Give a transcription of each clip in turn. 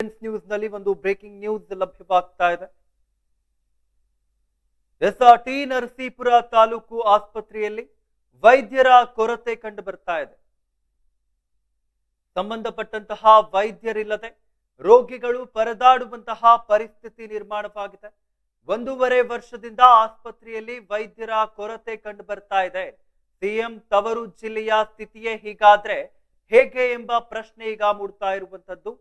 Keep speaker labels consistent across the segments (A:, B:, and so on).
A: News ನಲ್ಲಿ ಒಂದು breaking news ಲಭ್ಯವಾಗ್ತಾ ಇದೆ. ಟಿ ನರಸೀಪುರ ತಾಲೂಕು ಆಸ್ಪತ್ರೆಯಲ್ಲಿ ವೈದ್ಯರ ಕೊರತೆ ಕಂಡು ಬರ್ತಾ ಇದೆ. ಸಂಬಂಧಪಟ್ಟಂತಹ ವೈದ್ಯರಿಲ್ಲದೆ ರೋಗಿಗಳು ಪರದಾಡುವಂತಹ ಪರಿಸ್ಥಿತಿ ನಿರ್ಮಾಣವಾಗಿದೆ. 1.5 ವರ್ಷದಿಂದ ಆಸ್ಪತ್ರೆಯಲ್ಲಿ ವೈದ್ಯರ ಕೊರತೆ ಕಂಡು ಬರ್ತಾ ಇದೆ. ಸಿಎಂ ತವರು ಜಿಲ್ಲೆಯ ಸ್ಥಿತಿಯೇ ಹೀಗಾದ್ರೆ ಹೇಗೆ ಎಂಬ ಪ್ರಶ್ನೆ ಈಗ ಮೂಡ್ತಾ ಇರುವಂತದ್ದು.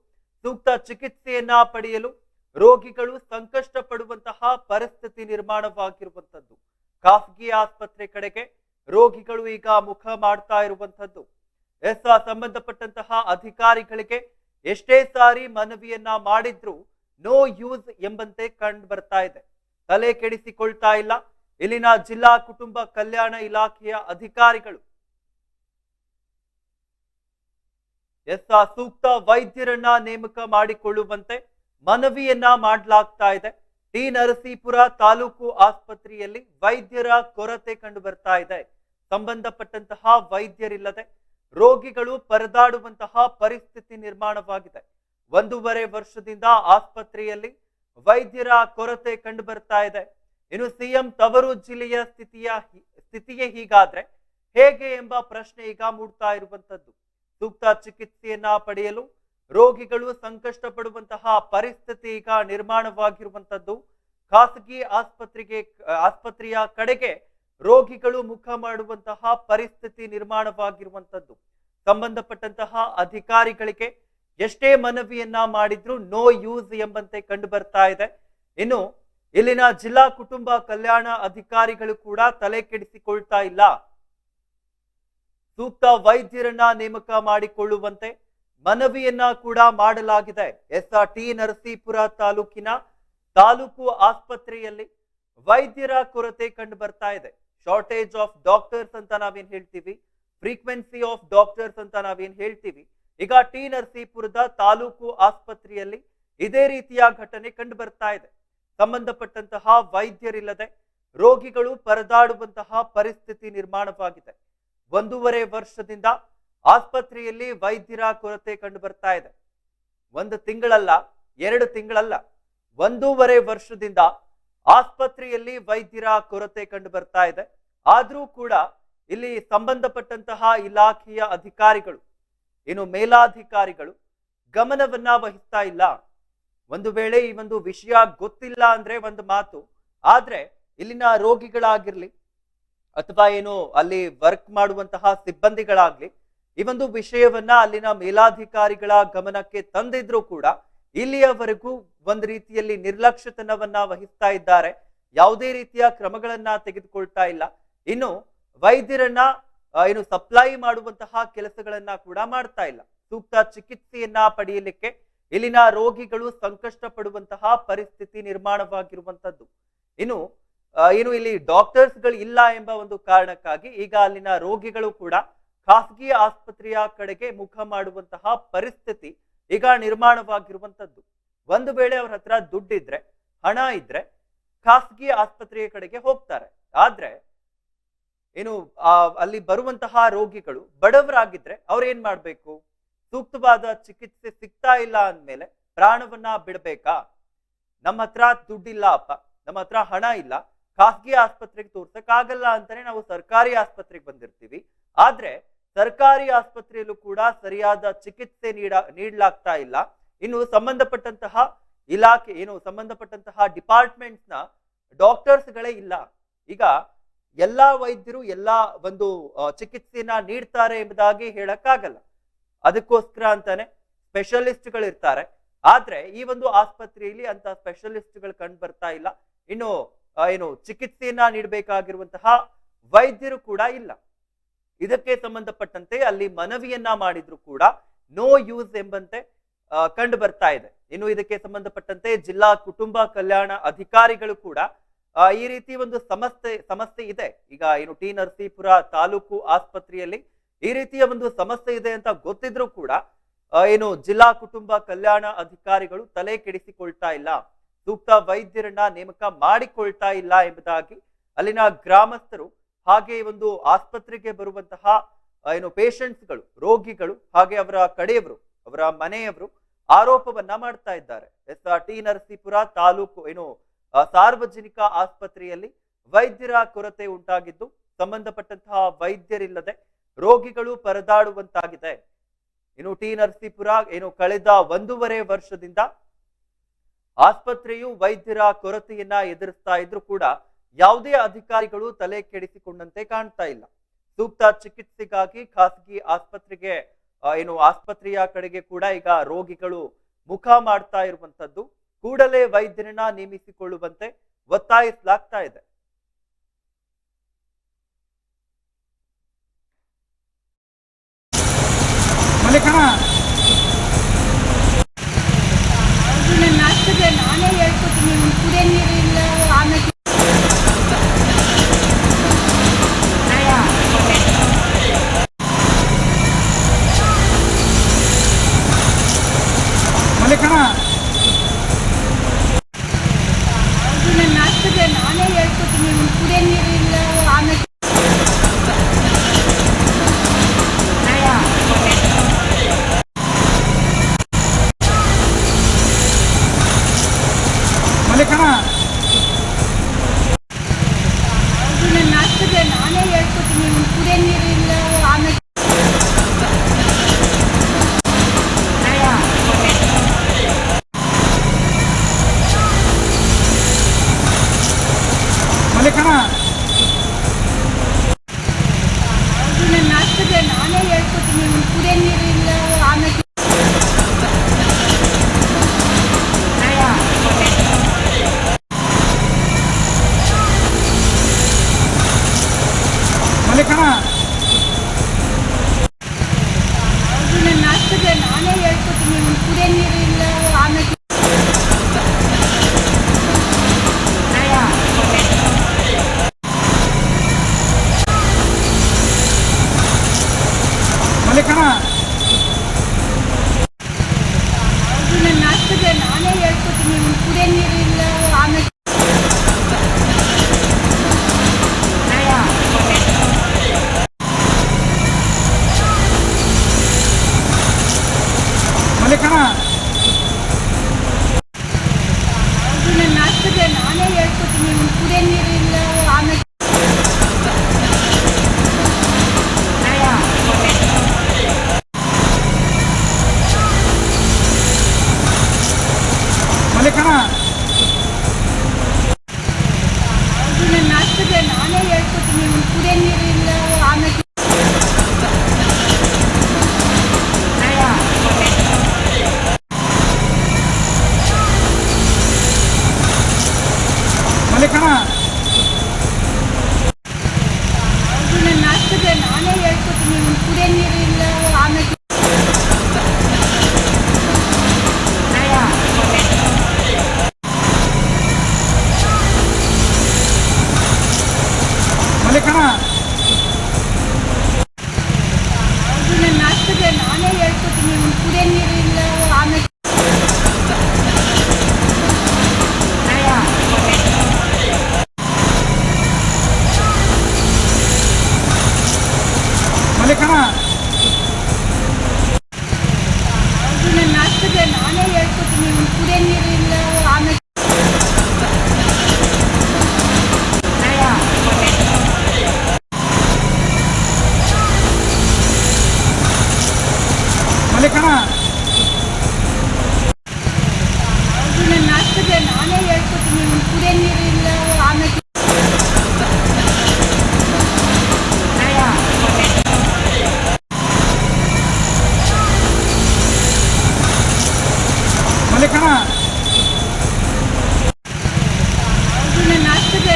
A: ಸೂಕ್ತ ಚಿಕಿತ್ಸೆಯನ್ನ ಪಡೆಯಲು ರೋಗಿಗಳು ಸಂಕಷ್ಟ ಪಡುವಂತಹ ಪರಿಸ್ಥಿತಿ ನಿರ್ಮಾಣವಾಗಿರುವಂತದ್ದು. ಖಾಸಗಿ ಆಸ್ಪತ್ರೆ ಕಡೆಗೆ ರೋಗಿಗಳು ಈಗ ಮುಖ ಮಾಡ್ತಾ ಇರುವಂತದ್ದು. ಸಂಬಂಧಪಟ್ಟಂತಹ ಅಧಿಕಾರಿಗಳಿಗೆ ಎಷ್ಟೇ ಸಾರಿ ಮನವಿಯನ್ನ ಮಾಡಿದ್ರು ನೋ ಯೂಸ್ ಎಂಬಂತೆ ಕಂಡು ಬರ್ತಾ ಇದೆ. ತಲೆ ಕೆಡಿಸಿಕೊಳ್ತಾ ಇಲ್ಲ ಇಲ್ಲಿನ ಜಿಲ್ಲಾ ಕುಟುಂಬ ಕಲ್ಯಾಣ ಇಲಾಖೆಯ ಅಧಿಕಾರಿಗಳು. ಸೂಕ್ತ ವೈದ್ಯರನ್ನ ನೇಮಕ ಮಾಡಿಕೊಳ್ಳುವಂತೆ ಮನವಿಯನ್ನ ಮಾಡಲಾಗ್ತಾ ಇದೆ. ಟಿ ನರಸೀಪುರ ತಾಲೂಕು ಆಸ್ಪತ್ರೆಯಲ್ಲಿ ವೈದ್ಯರ ಕೊರತೆ ಕಂಡು ಬರ್ತಾ ಇದೆ. ಸಂಬಂಧಪಟ್ಟಂತಹ ವೈದ್ಯರಿಲ್ಲದೆ ರೋಗಿಗಳು ಪರದಾಡುವಂತಹ ಪರಿಸ್ಥಿತಿ ನಿರ್ಮಾಣವಾಗಿದೆ. 1.5 ವರ್ಷದಿಂದ ಆಸ್ಪತ್ರೆಯಲ್ಲಿ ವೈದ್ಯರ ಕೊರತೆ ಕಂಡು ಬರ್ತಾ ಇದೆ. ಇನ್ನು ಸಿಎಂ ತವರು ಜಿಲ್ಲೆಯ ಸ್ಥಿತಿಯೇ ಹೀಗಾದ್ರೆ ಹೇಗೆ ಎಂಬ ಪ್ರಶ್ನೆ ಈಗ ಮೂಡ್ತಾ ಇರುವಂತದ್ದು. ಸೂಕ್ತ ಚಿಕಿತ್ಸೆಯನ್ನ ಪಡೆಯಲು ರೋಗಿಗಳು ಸಂಕಷ್ಟ ಪಡುವಂತಹ ಪರಿಸ್ಥಿತಿ ಈಗ ನಿರ್ಮಾಣವಾಗಿರುವಂತದ್ದು. ಖಾಸಗಿ ಆಸ್ಪತ್ರೆಯ ಕಡೆಗೆ ರೋಗಿಗಳು ಮುಖ ಮಾಡುವಂತಹ ಪರಿಸ್ಥಿತಿ ನಿರ್ಮಾಣವಾಗಿರುವಂತದ್ದು. ಸಂಬಂಧಪಟ್ಟಂತಹ ಅಧಿಕಾರಿಗಳಿಗೆ ಎಷ್ಟೇ ಮನವಿಯನ್ನ ಮಾಡಿದ್ರು ನೋ ಯೂಸ್ ಎಂಬಂತೆ ಕಂಡು ಬರ್ತಾ ಇದೆ. ಇನ್ನು ಇಲ್ಲಿನ ಜಿಲ್ಲಾ ಕುಟುಂಬ ಕಲ್ಯಾಣ ಅಧಿಕಾರಿಗಳು ಕೂಡ ತಲೆ ಕೆಡಿಸಿಕೊಳ್ತಾ ಇಲ್ಲ. ಸೂಕ್ತ ವೈದ್ಯರನ್ನ ನೇಮಕ ಮಾಡಿಕೊಳ್ಳುವಂತೆ ಮನವಿಯನ್ನ ಕೂಡ ಮಾಡಲಾಗಿದೆ. ಟಿ ನರಸೀಪುರ ತಾಲೂಕಿನ ತಾಲೂಕು ಆಸ್ಪತ್ರೆಯಲ್ಲಿ ವೈದ್ಯರ ಕೊರತೆ ಕಂಡು ಬರ್ತಾ ಇದೆ. ಶಾರ್ಟೇಜ್ ಆಫ್ ಡಾಕ್ಟರ್ಸ್ ಅಂತ ನಾವೇನ್ ಹೇಳ್ತೀವಿ, ಫ್ರೀಕ್ವೆನ್ಸಿ ಆಫ್ ಡಾಕ್ಟರ್ಸ್ ಅಂತ ನಾವೇನ್ ಹೇಳ್ತೀವಿ, ಈಗ ಟಿ ನರಸೀಪುರದ ತಾಲೂಕು ಆಸ್ಪತ್ರೆಯಲ್ಲಿ ಇದೇ ರೀತಿಯ ಘಟನೆ ಕಂಡು ಬರ್ತಾ ಇದೆ. ಸಂಬಂಧಪಟ್ಟಂತಹ ವೈದ್ಯರಿಲ್ಲದೆ ರೋಗಿಗಳು ಪರದಾಡುವಂತಹ ಪರಿಸ್ಥಿತಿ ನಿರ್ಮಾಣವಾಗಿದೆ. 1.5 ವರ್ಷದಿಂದ ಆಸ್ಪತ್ರೆಯಲ್ಲಿ ವೈದ್ಯರ ಕೊರತೆ ಕಂಡು ಬರ್ತಾ ಇದೆ. 1 ತಿಂಗಳಲ್ಲ, 2 ತಿಂಗಳಲ್ಲ, 1.5 ವರ್ಷದಿಂದ ಆಸ್ಪತ್ರೆಯಲ್ಲಿ ವೈದ್ಯರ ಕೊರತೆ ಕಂಡು ಬರ್ತಾ ಇದೆ. ಆದ್ರೂ ಕೂಡ ಇಲ್ಲಿ ಸಂಬಂಧಪಟ್ಟಂತಹ ಇಲಾಖೆಯ ಅಧಿಕಾರಿಗಳು, ಇನ್ನು ಮೇಲಾಧಿಕಾರಿಗಳು ಗಮನವನ್ನ ವಹಿಸ್ತಾ ಇಲ್ಲ. ಒಂದು ವೇಳೆ ಈ ಒಂದು ವಿಷಯ ಗೊತ್ತಿಲ್ಲ ಅಂದ್ರೆ ಒಂದು ಮಾತು, ಆದ್ರೆ ಇಲ್ಲಿನ ರೋಗಿಗಳಾಗಿರ್ಲಿ ಅಥವಾ ಏನು ಅಲ್ಲಿ ವರ್ಕ್ ಮಾಡುವಂತಹ ಸಿಬ್ಬಂದಿಗಳಾಗ್ಲಿ ಈ ಒಂದು ವಿಷಯವನ್ನ ಅಲ್ಲಿನ ಮೇಲಾಧಿಕಾರಿಗಳ ಗಮನಕ್ಕೆ ತಂದಿದ್ರು ಕೂಡ ಇಲ್ಲಿಯವರೆಗೂ ಒಂದು ರೀತಿಯಲ್ಲಿ ನಿರ್ಲಕ್ಷ್ಯತನವನ್ನ ವಹಿಸ್ತಾ ಇದ್ದಾರೆ. ಯಾವುದೇ ರೀತಿಯ ಕ್ರಮಗಳನ್ನ ತೆಗೆದುಕೊಳ್ತಾ ಇಲ್ಲ. ಇನ್ನು ವೈದ್ಯರನ್ನ ಏನು ಸಪ್ಲೈ ಮಾಡುವಂತಹ ಕೆಲಸಗಳನ್ನ ಕೂಡ ಮಾಡ್ತಾ ಇಲ್ಲ. ಸೂಕ್ತ ಚಿಕಿತ್ಸೆಯನ್ನ ಪಡೆಯಲಿಕ್ಕೆ ಇಲ್ಲಿನ ರೋಗಿಗಳು ಸಂಕಷ್ಟ ಪಡುವಂತಹ ಪರಿಸ್ಥಿತಿ ನಿರ್ಮಾಣವಾಗಿರುವಂತದ್ದು. ಇನ್ನು ಇಲ್ಲಿ ಡಾಕ್ಟರ್ಸ್ಗಳು ಇಲ್ಲ ಎಂಬ ಒಂದು ಕಾರಣಕ್ಕಾಗಿ ಈಗ ಅಲ್ಲಿನ ರೋಗಿಗಳು ಕೂಡ ಖಾಸಗಿ ಆಸ್ಪತ್ರೆಯ ಕಡೆಗೆ ಮುಖ ಮಾಡುವಂತಹ ಪರಿಸ್ಥಿತಿ ಈಗ ನಿರ್ಮಾಣವಾಗಿರುವಂತದ್ದು. ಒಂದು ವೇಳೆ ಅವ್ರ ಹತ್ರ ದುಡ್ಡಿದ್ರೆ, ಹಣ ಇದ್ರೆ ಖಾಸಗಿ ಆಸ್ಪತ್ರೆಯ ಕಡೆಗೆ ಹೋಗ್ತಾರೆ. ಆದ್ರೆ ಏನು ಅಲ್ಲಿ ಬರುವಂತಹ ರೋಗಿಗಳು ಬಡವರಾಗಿದ್ರೆ ಅವ್ರೇನ್ ಮಾಡ್ಬೇಕು? ಸೂಕ್ತವಾದ ಚಿಕಿತ್ಸೆ ಸಿಗ್ತಾ ಇಲ್ಲ ಅಂದ್ಮೇಲೆ ಪ್ರಾಣವನ್ನ ಬಿಡ್ಬೇಕಾ? ನಮ್ಮ ಹತ್ರ ದುಡ್ಡಿಲ್ಲ ಅಪ್ಪ, ನಮ್ಮ ಹತ್ರ ಹಣ ಇಲ್ಲ, ಖಾಸಗಿ ಆಸ್ಪತ್ರೆಗೆ ತೋರ್ಸಕ್ ಆಗಲ್ಲ ಅಂತಾನೆ ನಾವು ಸರ್ಕಾರಿ ಆಸ್ಪತ್ರೆಗೆ ಬಂದಿರ್ತೀವಿ. ಆದ್ರೆ ಸರ್ಕಾರಿ ಆಸ್ಪತ್ರೆಯಲ್ಲೂ ಕೂಡ ಸರಿಯಾದ ಚಿಕಿತ್ಸೆ ನೀಡಲಾಗ್ತಾ ಇಲ್ಲ. ಇನ್ನು ಸಂಬಂಧಪಟ್ಟಂತಹ ಇಲಾಖೆ ಸಂಬಂಧಪಟ್ಟಂತಹ ಡಿಪಾರ್ಟ್ಮೆಂಟ್ಸ್ ನ ಡಾಕ್ಟರ್ಸ್ಗಳೇ ಇಲ್ಲ. ಈಗ ಎಲ್ಲಾ ವೈದ್ಯರು ಎಲ್ಲಾ ಒಂದು ಚಿಕಿತ್ಸೆಯನ್ನ ನೀಡ್ತಾರೆ ಎಂಬುದಾಗಿ ಹೇಳಕ್ಕಾಗಲ್ಲ. ಅದಕ್ಕೋಸ್ಕರ ಅಂತಾನೆ ಸ್ಪೆಷಲಿಸ್ಟ್ಗಳು ಇರ್ತಾರೆ. ಆದ್ರೆ ಈ ಒಂದು ಆಸ್ಪತ್ರೆಯಲ್ಲಿ ಅಂತ ಸ್ಪೆಷಲಿಸ್ಟ್ಗಳು ಕಂಡು ಬರ್ತಾ ಇಲ್ಲ. ಇನ್ನು ಚಿಕಿತ್ಸೆಯನ್ನ ನೀಡಬೇಕಾಗಿರುವಂತಹ ವೈದ್ಯರು ಕೂಡ ಇಲ್ಲ. ಇದಕ್ಕೆ ಸಂಬಂಧಪಟ್ಟಂತೆ ಅಲ್ಲಿ ಮನವಿಯನ್ನ ಮಾಡಿದ್ರು ಕೂಡ ನೋ ಯೂಸ್ ಎಂಬಂತೆ ಕಂಡು ಬರ್ತಾ ಇದೆ. ಇನ್ನು ಇದಕ್ಕೆ ಸಂಬಂಧಪಟ್ಟಂತೆ ಜಿಲ್ಲಾ ಕುಟುಂಬ ಕಲ್ಯಾಣ ಅಧಿಕಾರಿಗಳು ಕೂಡ ಈ ರೀತಿ ಒಂದು ಸಮಸ್ಯೆ ಇದೆ. ಈಗ ಟಿ ನರಸೀಪುರ ತಾಲೂಕು ಆಸ್ಪತ್ರೆಯಲ್ಲಿ ಈ ರೀತಿಯ ಒಂದು ಸಮಸ್ಯೆ ಇದೆ ಅಂತ ಗೊತ್ತಿದ್ರು ಕೂಡ ಜಿಲ್ಲಾ ಕುಟುಂಬ ಕಲ್ಯಾಣ ಅಧಿಕಾರಿಗಳು ತಲೆ ಕೆಡಿಸಿಕೊಳ್ತಾ ಇಲ್ಲ, ಸೂಕ್ತ ವೈದ್ಯರನ್ನ ನೇಮಕ ಮಾಡಿಕೊಳ್ತಾ ಇಲ್ಲ ಎಂಬುದಾಗಿ ಅಲ್ಲಿನ ಗ್ರಾಮಸ್ಥರು ಹಾಗೆ ಒಂದು ಆಸ್ಪತ್ರೆಗೆ ಬರುವಂತಹ ಪೇಷಂಟ್ಸ್ಗಳು, ರೋಗಿಗಳು, ಹಾಗೆ ಅವರ ಕಡೆಯವರು, ಅವರ ಮನೆಯವರು ಆರೋಪವನ್ನ ಮಾಡ್ತಾ ಇದ್ದಾರೆ. ಟಿ ನರಸೀಪುರ ತಾಲೂಕು ಸಾರ್ವಜನಿಕ ಆಸ್ಪತ್ರೆಯಲ್ಲಿ ವೈದ್ಯರ ಕೊರತೆ ಉಂಟಾಗಿದ್ದು ಸಂಬಂಧಪಟ್ಟಂತಹ ವೈದ್ಯರಿಲ್ಲದೆ ರೋಗಿಗಳು ಪರದಾಡುವಂತಾಗಿದೆ. ಟಿ ನರಸೀಪುರ ಕಳೆದ 1.5 ವರ್ಷದಿಂದ ಆಸ್ಪತ್ರೆಯು ವೈದ್ಯರ ಕೊರತೆಯನ್ನ ಎದುರಿಸ್ತಾ ಇದ್ರು ಕೂಡ ಯಾವುದೇ ಅಧಿಕಾರಿಗಳು ತಲೆ ಕೆಡಿಸಿಕೊಂಡಂತೆ ಕಾಣ್ತಾ ಇಲ್ಲ. ಸೂಕ್ತ ಚಿಕಿತ್ಸೆಗಾಗಿ ಖಾಸಗಿ ಆಸ್ಪತ್ರೆಗೆ ಆಸ್ಪತ್ರೆಯ ಕಡೆಗೆ ಕೂಡ ಈಗ ರೋಗಿಗಳು ಮುಖ ಮಾಡ್ತಾ ಇರುವಂತದ್ದು. ಕೂಡಲೇ ವೈದ್ಯರನ್ನ ನೇಮಿಸಿಕೊಳ್ಳುವಂತೆ ಒತ್ತಾಯಿಸಲಾಗ್ತಾ ಇದೆ.
B: ನಾನೇ ಹೇಳ್ಕೊತೀನಿ, ಕುಡಿಯೋ ನೀರಿಲ್ಲ. ಆಮೇಲೆ ನಾನೇ ಹೇಳ್ಕೊತೀನಿ, ಕುಡಿಯೋ ನೀರಿಲ್ಲ. ಆಮೇಲೆ ನಾನೇ ಹೇಳ್ಕೊತೀನಿ, ಕುಡಿಯೋ ನೀರಿಲ್ಲ. ಆಮೇಲೆ ನಾನೇ ಹೇಳ್ಕೊತೀನಿ, ಕುಡಿಯೋ ನೀರಿಲ್ಲ. ಆಮೇಲೆ ನಾನೇ ಹೇಳ್ಕೊತೀನಿ, ಕುಡಿಯೋ ನೀರಿಲ್ಲ. ಆಮೇಲೆ ನಾನೇ ಹೇಳ್ಕೊತೀನಿ, ಕುಡಿಯೋ ನೀರಿಲ್ಲ. ಆಮೇಲೆ ನಾನೇ ಹೇಳ್ಕೊತೀನಿ, ಕುಡಿಯೋ ನೀರಿಲ್ಲ. ಆಮೇಲೆ ನಾನೇ ಹೇಳ್ಕೊತೀನಿ, ಕುಡಿಯೋ ನೀರಿಲ್ಲ. ಆಮೇಲೆ ನಾನೇ ಹೇಳ್ಕೊತೀನಿ, ಕುಡಿಯೋ ನೀರಿಲ್ಲ. ಆಮೇಲೆ ನಾನೇ ಹೇಳ್ಕೊತೀನಿ, ಕುಡಿಯೋ ನೀರಿಲ್ಲ. ಆಮೇಲೆ ನಾನೇ ಹೇಳ್ಕೊತೀನಿ, ಕುಡಿಯೋ ನೀರಿಲ್ಲ. ಆಮೇಲೆ ನಾನೇ ಹೇಳ್ಕೊತೀನಿ, ಕುಡಿಯೋ ನೀರಿಲ್ಲ. ಆಮೇಲೆ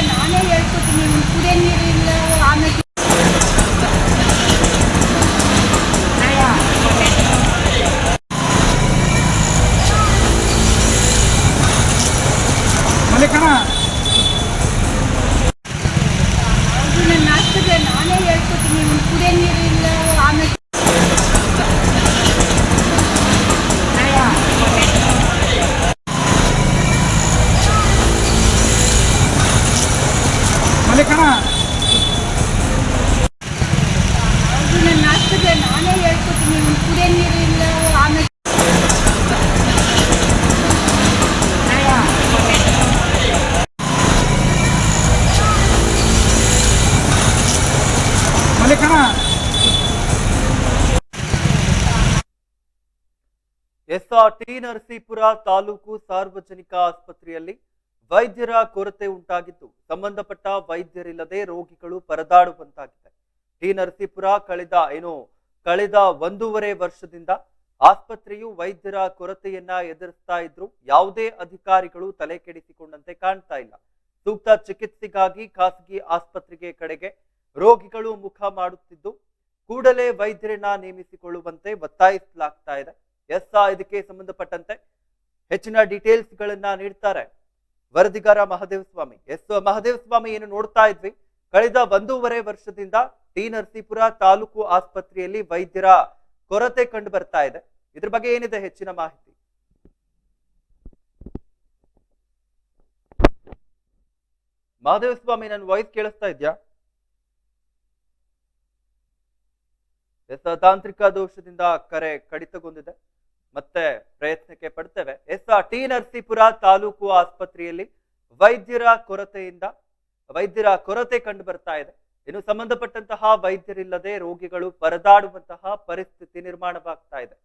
B: ನಾನೇ ಹೇಳ್ಕೊತೀನಿ, ಕುಡಿಯೋ ನೀರಿಲ್ಲ. ಆಮೇಲೆ ನಾನೇ ಹೇಳ್ಕೊತೀನಿ, ಕುಡಿಯೋ ನೀರಿಲ್ಲ. ಆಮೇಲೆ
A: ಎಸ್ಆರ್ಟಿ ನರಸೀಪುರ ತಾಲೂಕು ಸಾರ್ವಜನಿಕ ಆಸ್ಪತ್ರೆಯಲ್ಲಿ ವೈದ್ಯರ ಕೊರತೆ ಉಂಟಾಗಿದ್ದು ಸಂಬಂಧಪಟ್ಟ ವೈದ್ಯರಿಲ್ಲದೆ ರೋಗಿಗಳು ಪರದಾಡುವಂತಾಗಿದೆ. ಟಿ ನರಸೀಪುರ ಕಳೆದ 1.5 ವರ್ಷದಿಂದ ಆಸ್ಪತ್ರೆಯು ವೈದ್ಯರ ಕೊರತೆಯನ್ನ ಎದುರಿಸ್ತಾ ಇದ್ರು. ಯಾವುದೇ ಅಧಿಕಾರಿಗಳು ತಲೆ ಕೆಡಿಸಿಕೊಂಡಂತೆ ಕಾಣ್ತಾ ಇಲ್ಲ. ಸೂಕ್ತ ಚಿಕಿತ್ಸೆಗಾಗಿ ಖಾಸಗಿ ಆಸ್ಪತ್ರೆಗೆ ಕಡೆಗೆ ರೋಗಿಗಳು ಮುಖ ಮಾಡುತ್ತಿದ್ದು ಕೂಡಲೇ ವೈದ್ಯರನ್ನ ನೇಮಿಸಿಕೊಳ್ಳುವಂತೆ ಒತ್ತಾಯಿಸಲಾಗ್ತಾ ಇದೆ. ಇದಕ್ಕೆ ಸಂಬಂಧಪಟ್ಟಂತೆ ಹೆಚ್ಚಿನ ಡೀಟೇಲ್ಸ್ ಗಳನ್ನ ನೀಡ್ತಾರೆ ವರದಿಗಾರ ಮಹದೇವ ಸ್ವಾಮಿ. ಮಹದೇವ ಸ್ವಾಮಿ, ಏನು ನೋಡ್ತಾ ಇದ್ವಿ, ಕಳೆದ 1.5 ವರ್ಷದಿಂದ ಟಿ ನರಸೀಪುರ ತಾಲೂಕು ಆಸ್ಪತ್ರೆಯಲ್ಲಿ ವೈದ್ಯರ ಕೊರತೆ ಕಂಡು ಬರ್ತಾ ಇದೆ. ಇದ್ರ ಬಗ್ಗೆ ಏನಿದೆ ಹೆಚ್ಚಿನ ಮಾಹಿತಿ? ಮಹದೇವ ಸ್ವಾಮಿ, ನನ್ನ ವಾಯ್ಸ್ ಕೇಳಿಸ್ತಾ ಇದ್ಯಾ? ತಾಂತ್ರಿಕ ದೋಷದಿಂದ ಕರೆ ಕಡಿತಗೊಂಡಿದೆ, ಮತ್ತೆ ಪ್ರಯತ್ನಕ್ಕೆ ಪಡ್ತೇವೆ. ಟಿ ನರಸೀಪುರ ತಾಲೂಕು ಆಸ್ಪತ್ರೆಯಲ್ಲಿ ವೈದ್ಯರ ಕೊರತೆ ಕಂಡು ಬರ್ತಾ ಇದೆ. ಇನ್ನು ಸಂಬಂಧಪಟ್ಟಂತಹ ವೈದ್ಯರಿಲ್ಲದೆ ರೋಗಿಗಳು ಪರದಾಡುವಂತಹ ಪರಿಸ್ಥಿತಿ ನಿರ್ಮಾಣವಾಗ್ತಾ ಇದೆ.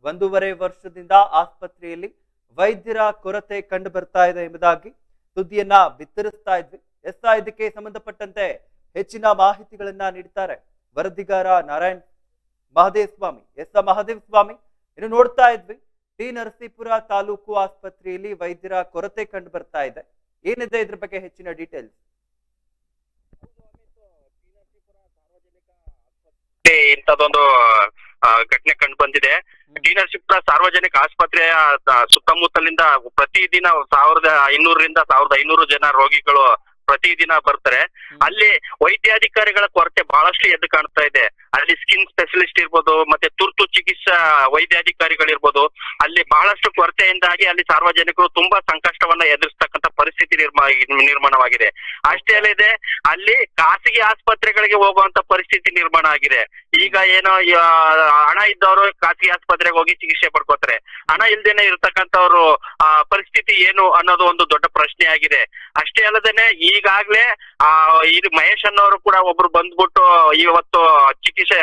A: 1.5 ವರ್ಷದಿಂದ ಆಸ್ಪತ್ರೆಯಲ್ಲಿ ವೈದ್ಯರ ಕೊರತೆ ಕಂಡು ಬರ್ತಾ ಇದೆ ಎಂಬುದಾಗಿ ಸುದ್ದಿಯನ್ನ ಬಿತ್ತರಿಸ್ತಾ ಇದ್ವಿ. ಇದಕ್ಕೆ ಸಂಬಂಧಪಟ್ಟಂತೆ ಹೆಚ್ಚಿನ ಮಾಹಿತಿಗಳನ್ನ ನೀಡ್ತಾರೆ ವರದಿಗಾರ ಮಹದೇವ ಸ್ವಾಮಿ. ಮಹದೇವ ಸ್ವಾಮಿ, ಇನ್ನು ನೋಡ್ತಾ ಇದ್ವಿ, ಟಿ ನರಸೀಪುರ ತಾಲೂಕು ಆಸ್ಪತ್ರೆಯಲ್ಲಿ ವೈದ್ಯರ ಕೊರತೆ ಕಂಡು ಬರ್ತಾ ಇದೆ. ಏನಿದೆ ಇದ್ರ ಬಗ್ಗೆ ಹೆಚ್ಚಿನ ಡೀಟೇಲ್ಸ್?
C: ಇಂಥದೊಂದು ಘಟನೆ ಕಂಡು ಬಂದಿದೆ. ಟಿ ನರಸೀಪುರ ಸಾರ್ವಜನಿಕ ಆಸ್ಪತ್ರೆಯ ಸುತ್ತಮುತ್ತಲಿಂದ ಪ್ರತಿದಿನ 1500ರಿಂದ 1500 ಜನ ರೋಗಿಗಳು ಪ್ರತಿದಿನ ಬರ್ತಾರೆ. ಅಲ್ಲಿ ವೈದ್ಯಾಧಿಕಾರಿಗಳ ಕೊರತೆ ಬಹಳಷ್ಟು ಎದ್ದು ಕಾಣ್ತಾ ಇದೆ. ಅಲ್ಲಿ ಸ್ಕಿನ್ ಸ್ಪೆಷಲಿಸ್ಟ್ ಇರ್ಬೋದು, ಮತ್ತೆ ತುರ್ತು ಚಿಕಿತ್ಸಾ ವೈದ್ಯಾಧಿಕಾರಿಗಳಿರ್ಬೋದು, ಅಲ್ಲಿ ಬಹಳಷ್ಟು ಕೊರತೆಯಿಂದಾಗಿ ಅಲ್ಲಿ ಸಾರ್ವಜನಿಕರು ತುಂಬಾ ಸಂಕಷ್ಟವನ್ನ ಎದುರಿಸ್ತಕ್ಕಂಥ ಪರಿಸ್ಥಿತಿ ನಿರ್ಮಾಣವಾಗಿದೆ. ಅಷ್ಟೇ ಅಲ್ಲದೆ ಅಲ್ಲಿ ಖಾಸಗಿ ಆಸ್ಪತ್ರೆಗಳಿಗೆ ಹೋಗುವಂತ ಪರಿಸ್ಥಿತಿ ನಿರ್ಮಾಣ ಆಗಿದೆ. ಈಗ ಏನೋ ಹಣ ಇದ್ದವರು ಖಾಸಗಿ ಆಸ್ಪತ್ರೆಗೆ ಹೋಗಿ ಚಿಕಿತ್ಸೆ ಪಡ್ಕೋತಾರೆ, ಹಣ ಇಲ್ದೇನೆ ಇರ್ತಕ್ಕಂಥವ್ರು ಪರಿಸ್ಥಿತಿ ಏನು ಅನ್ನೋದು ಒಂದು ದೊಡ್ಡ ಪ್ರಶ್ನೆ ಆಗಿದೆ. ಅಷ್ಟೇ ಅಲ್ಲದೇನೆ ಈಗಾಗ್ಲೇ ಇದು ಮಹೇಶ್ ಅನ್ನೋರು ಕೂಡ ಒಬ್ರು ಬಂದ್ಬಿಟ್ಟು ಇವತ್ತು ಚಿಕಿತ್ಸೆ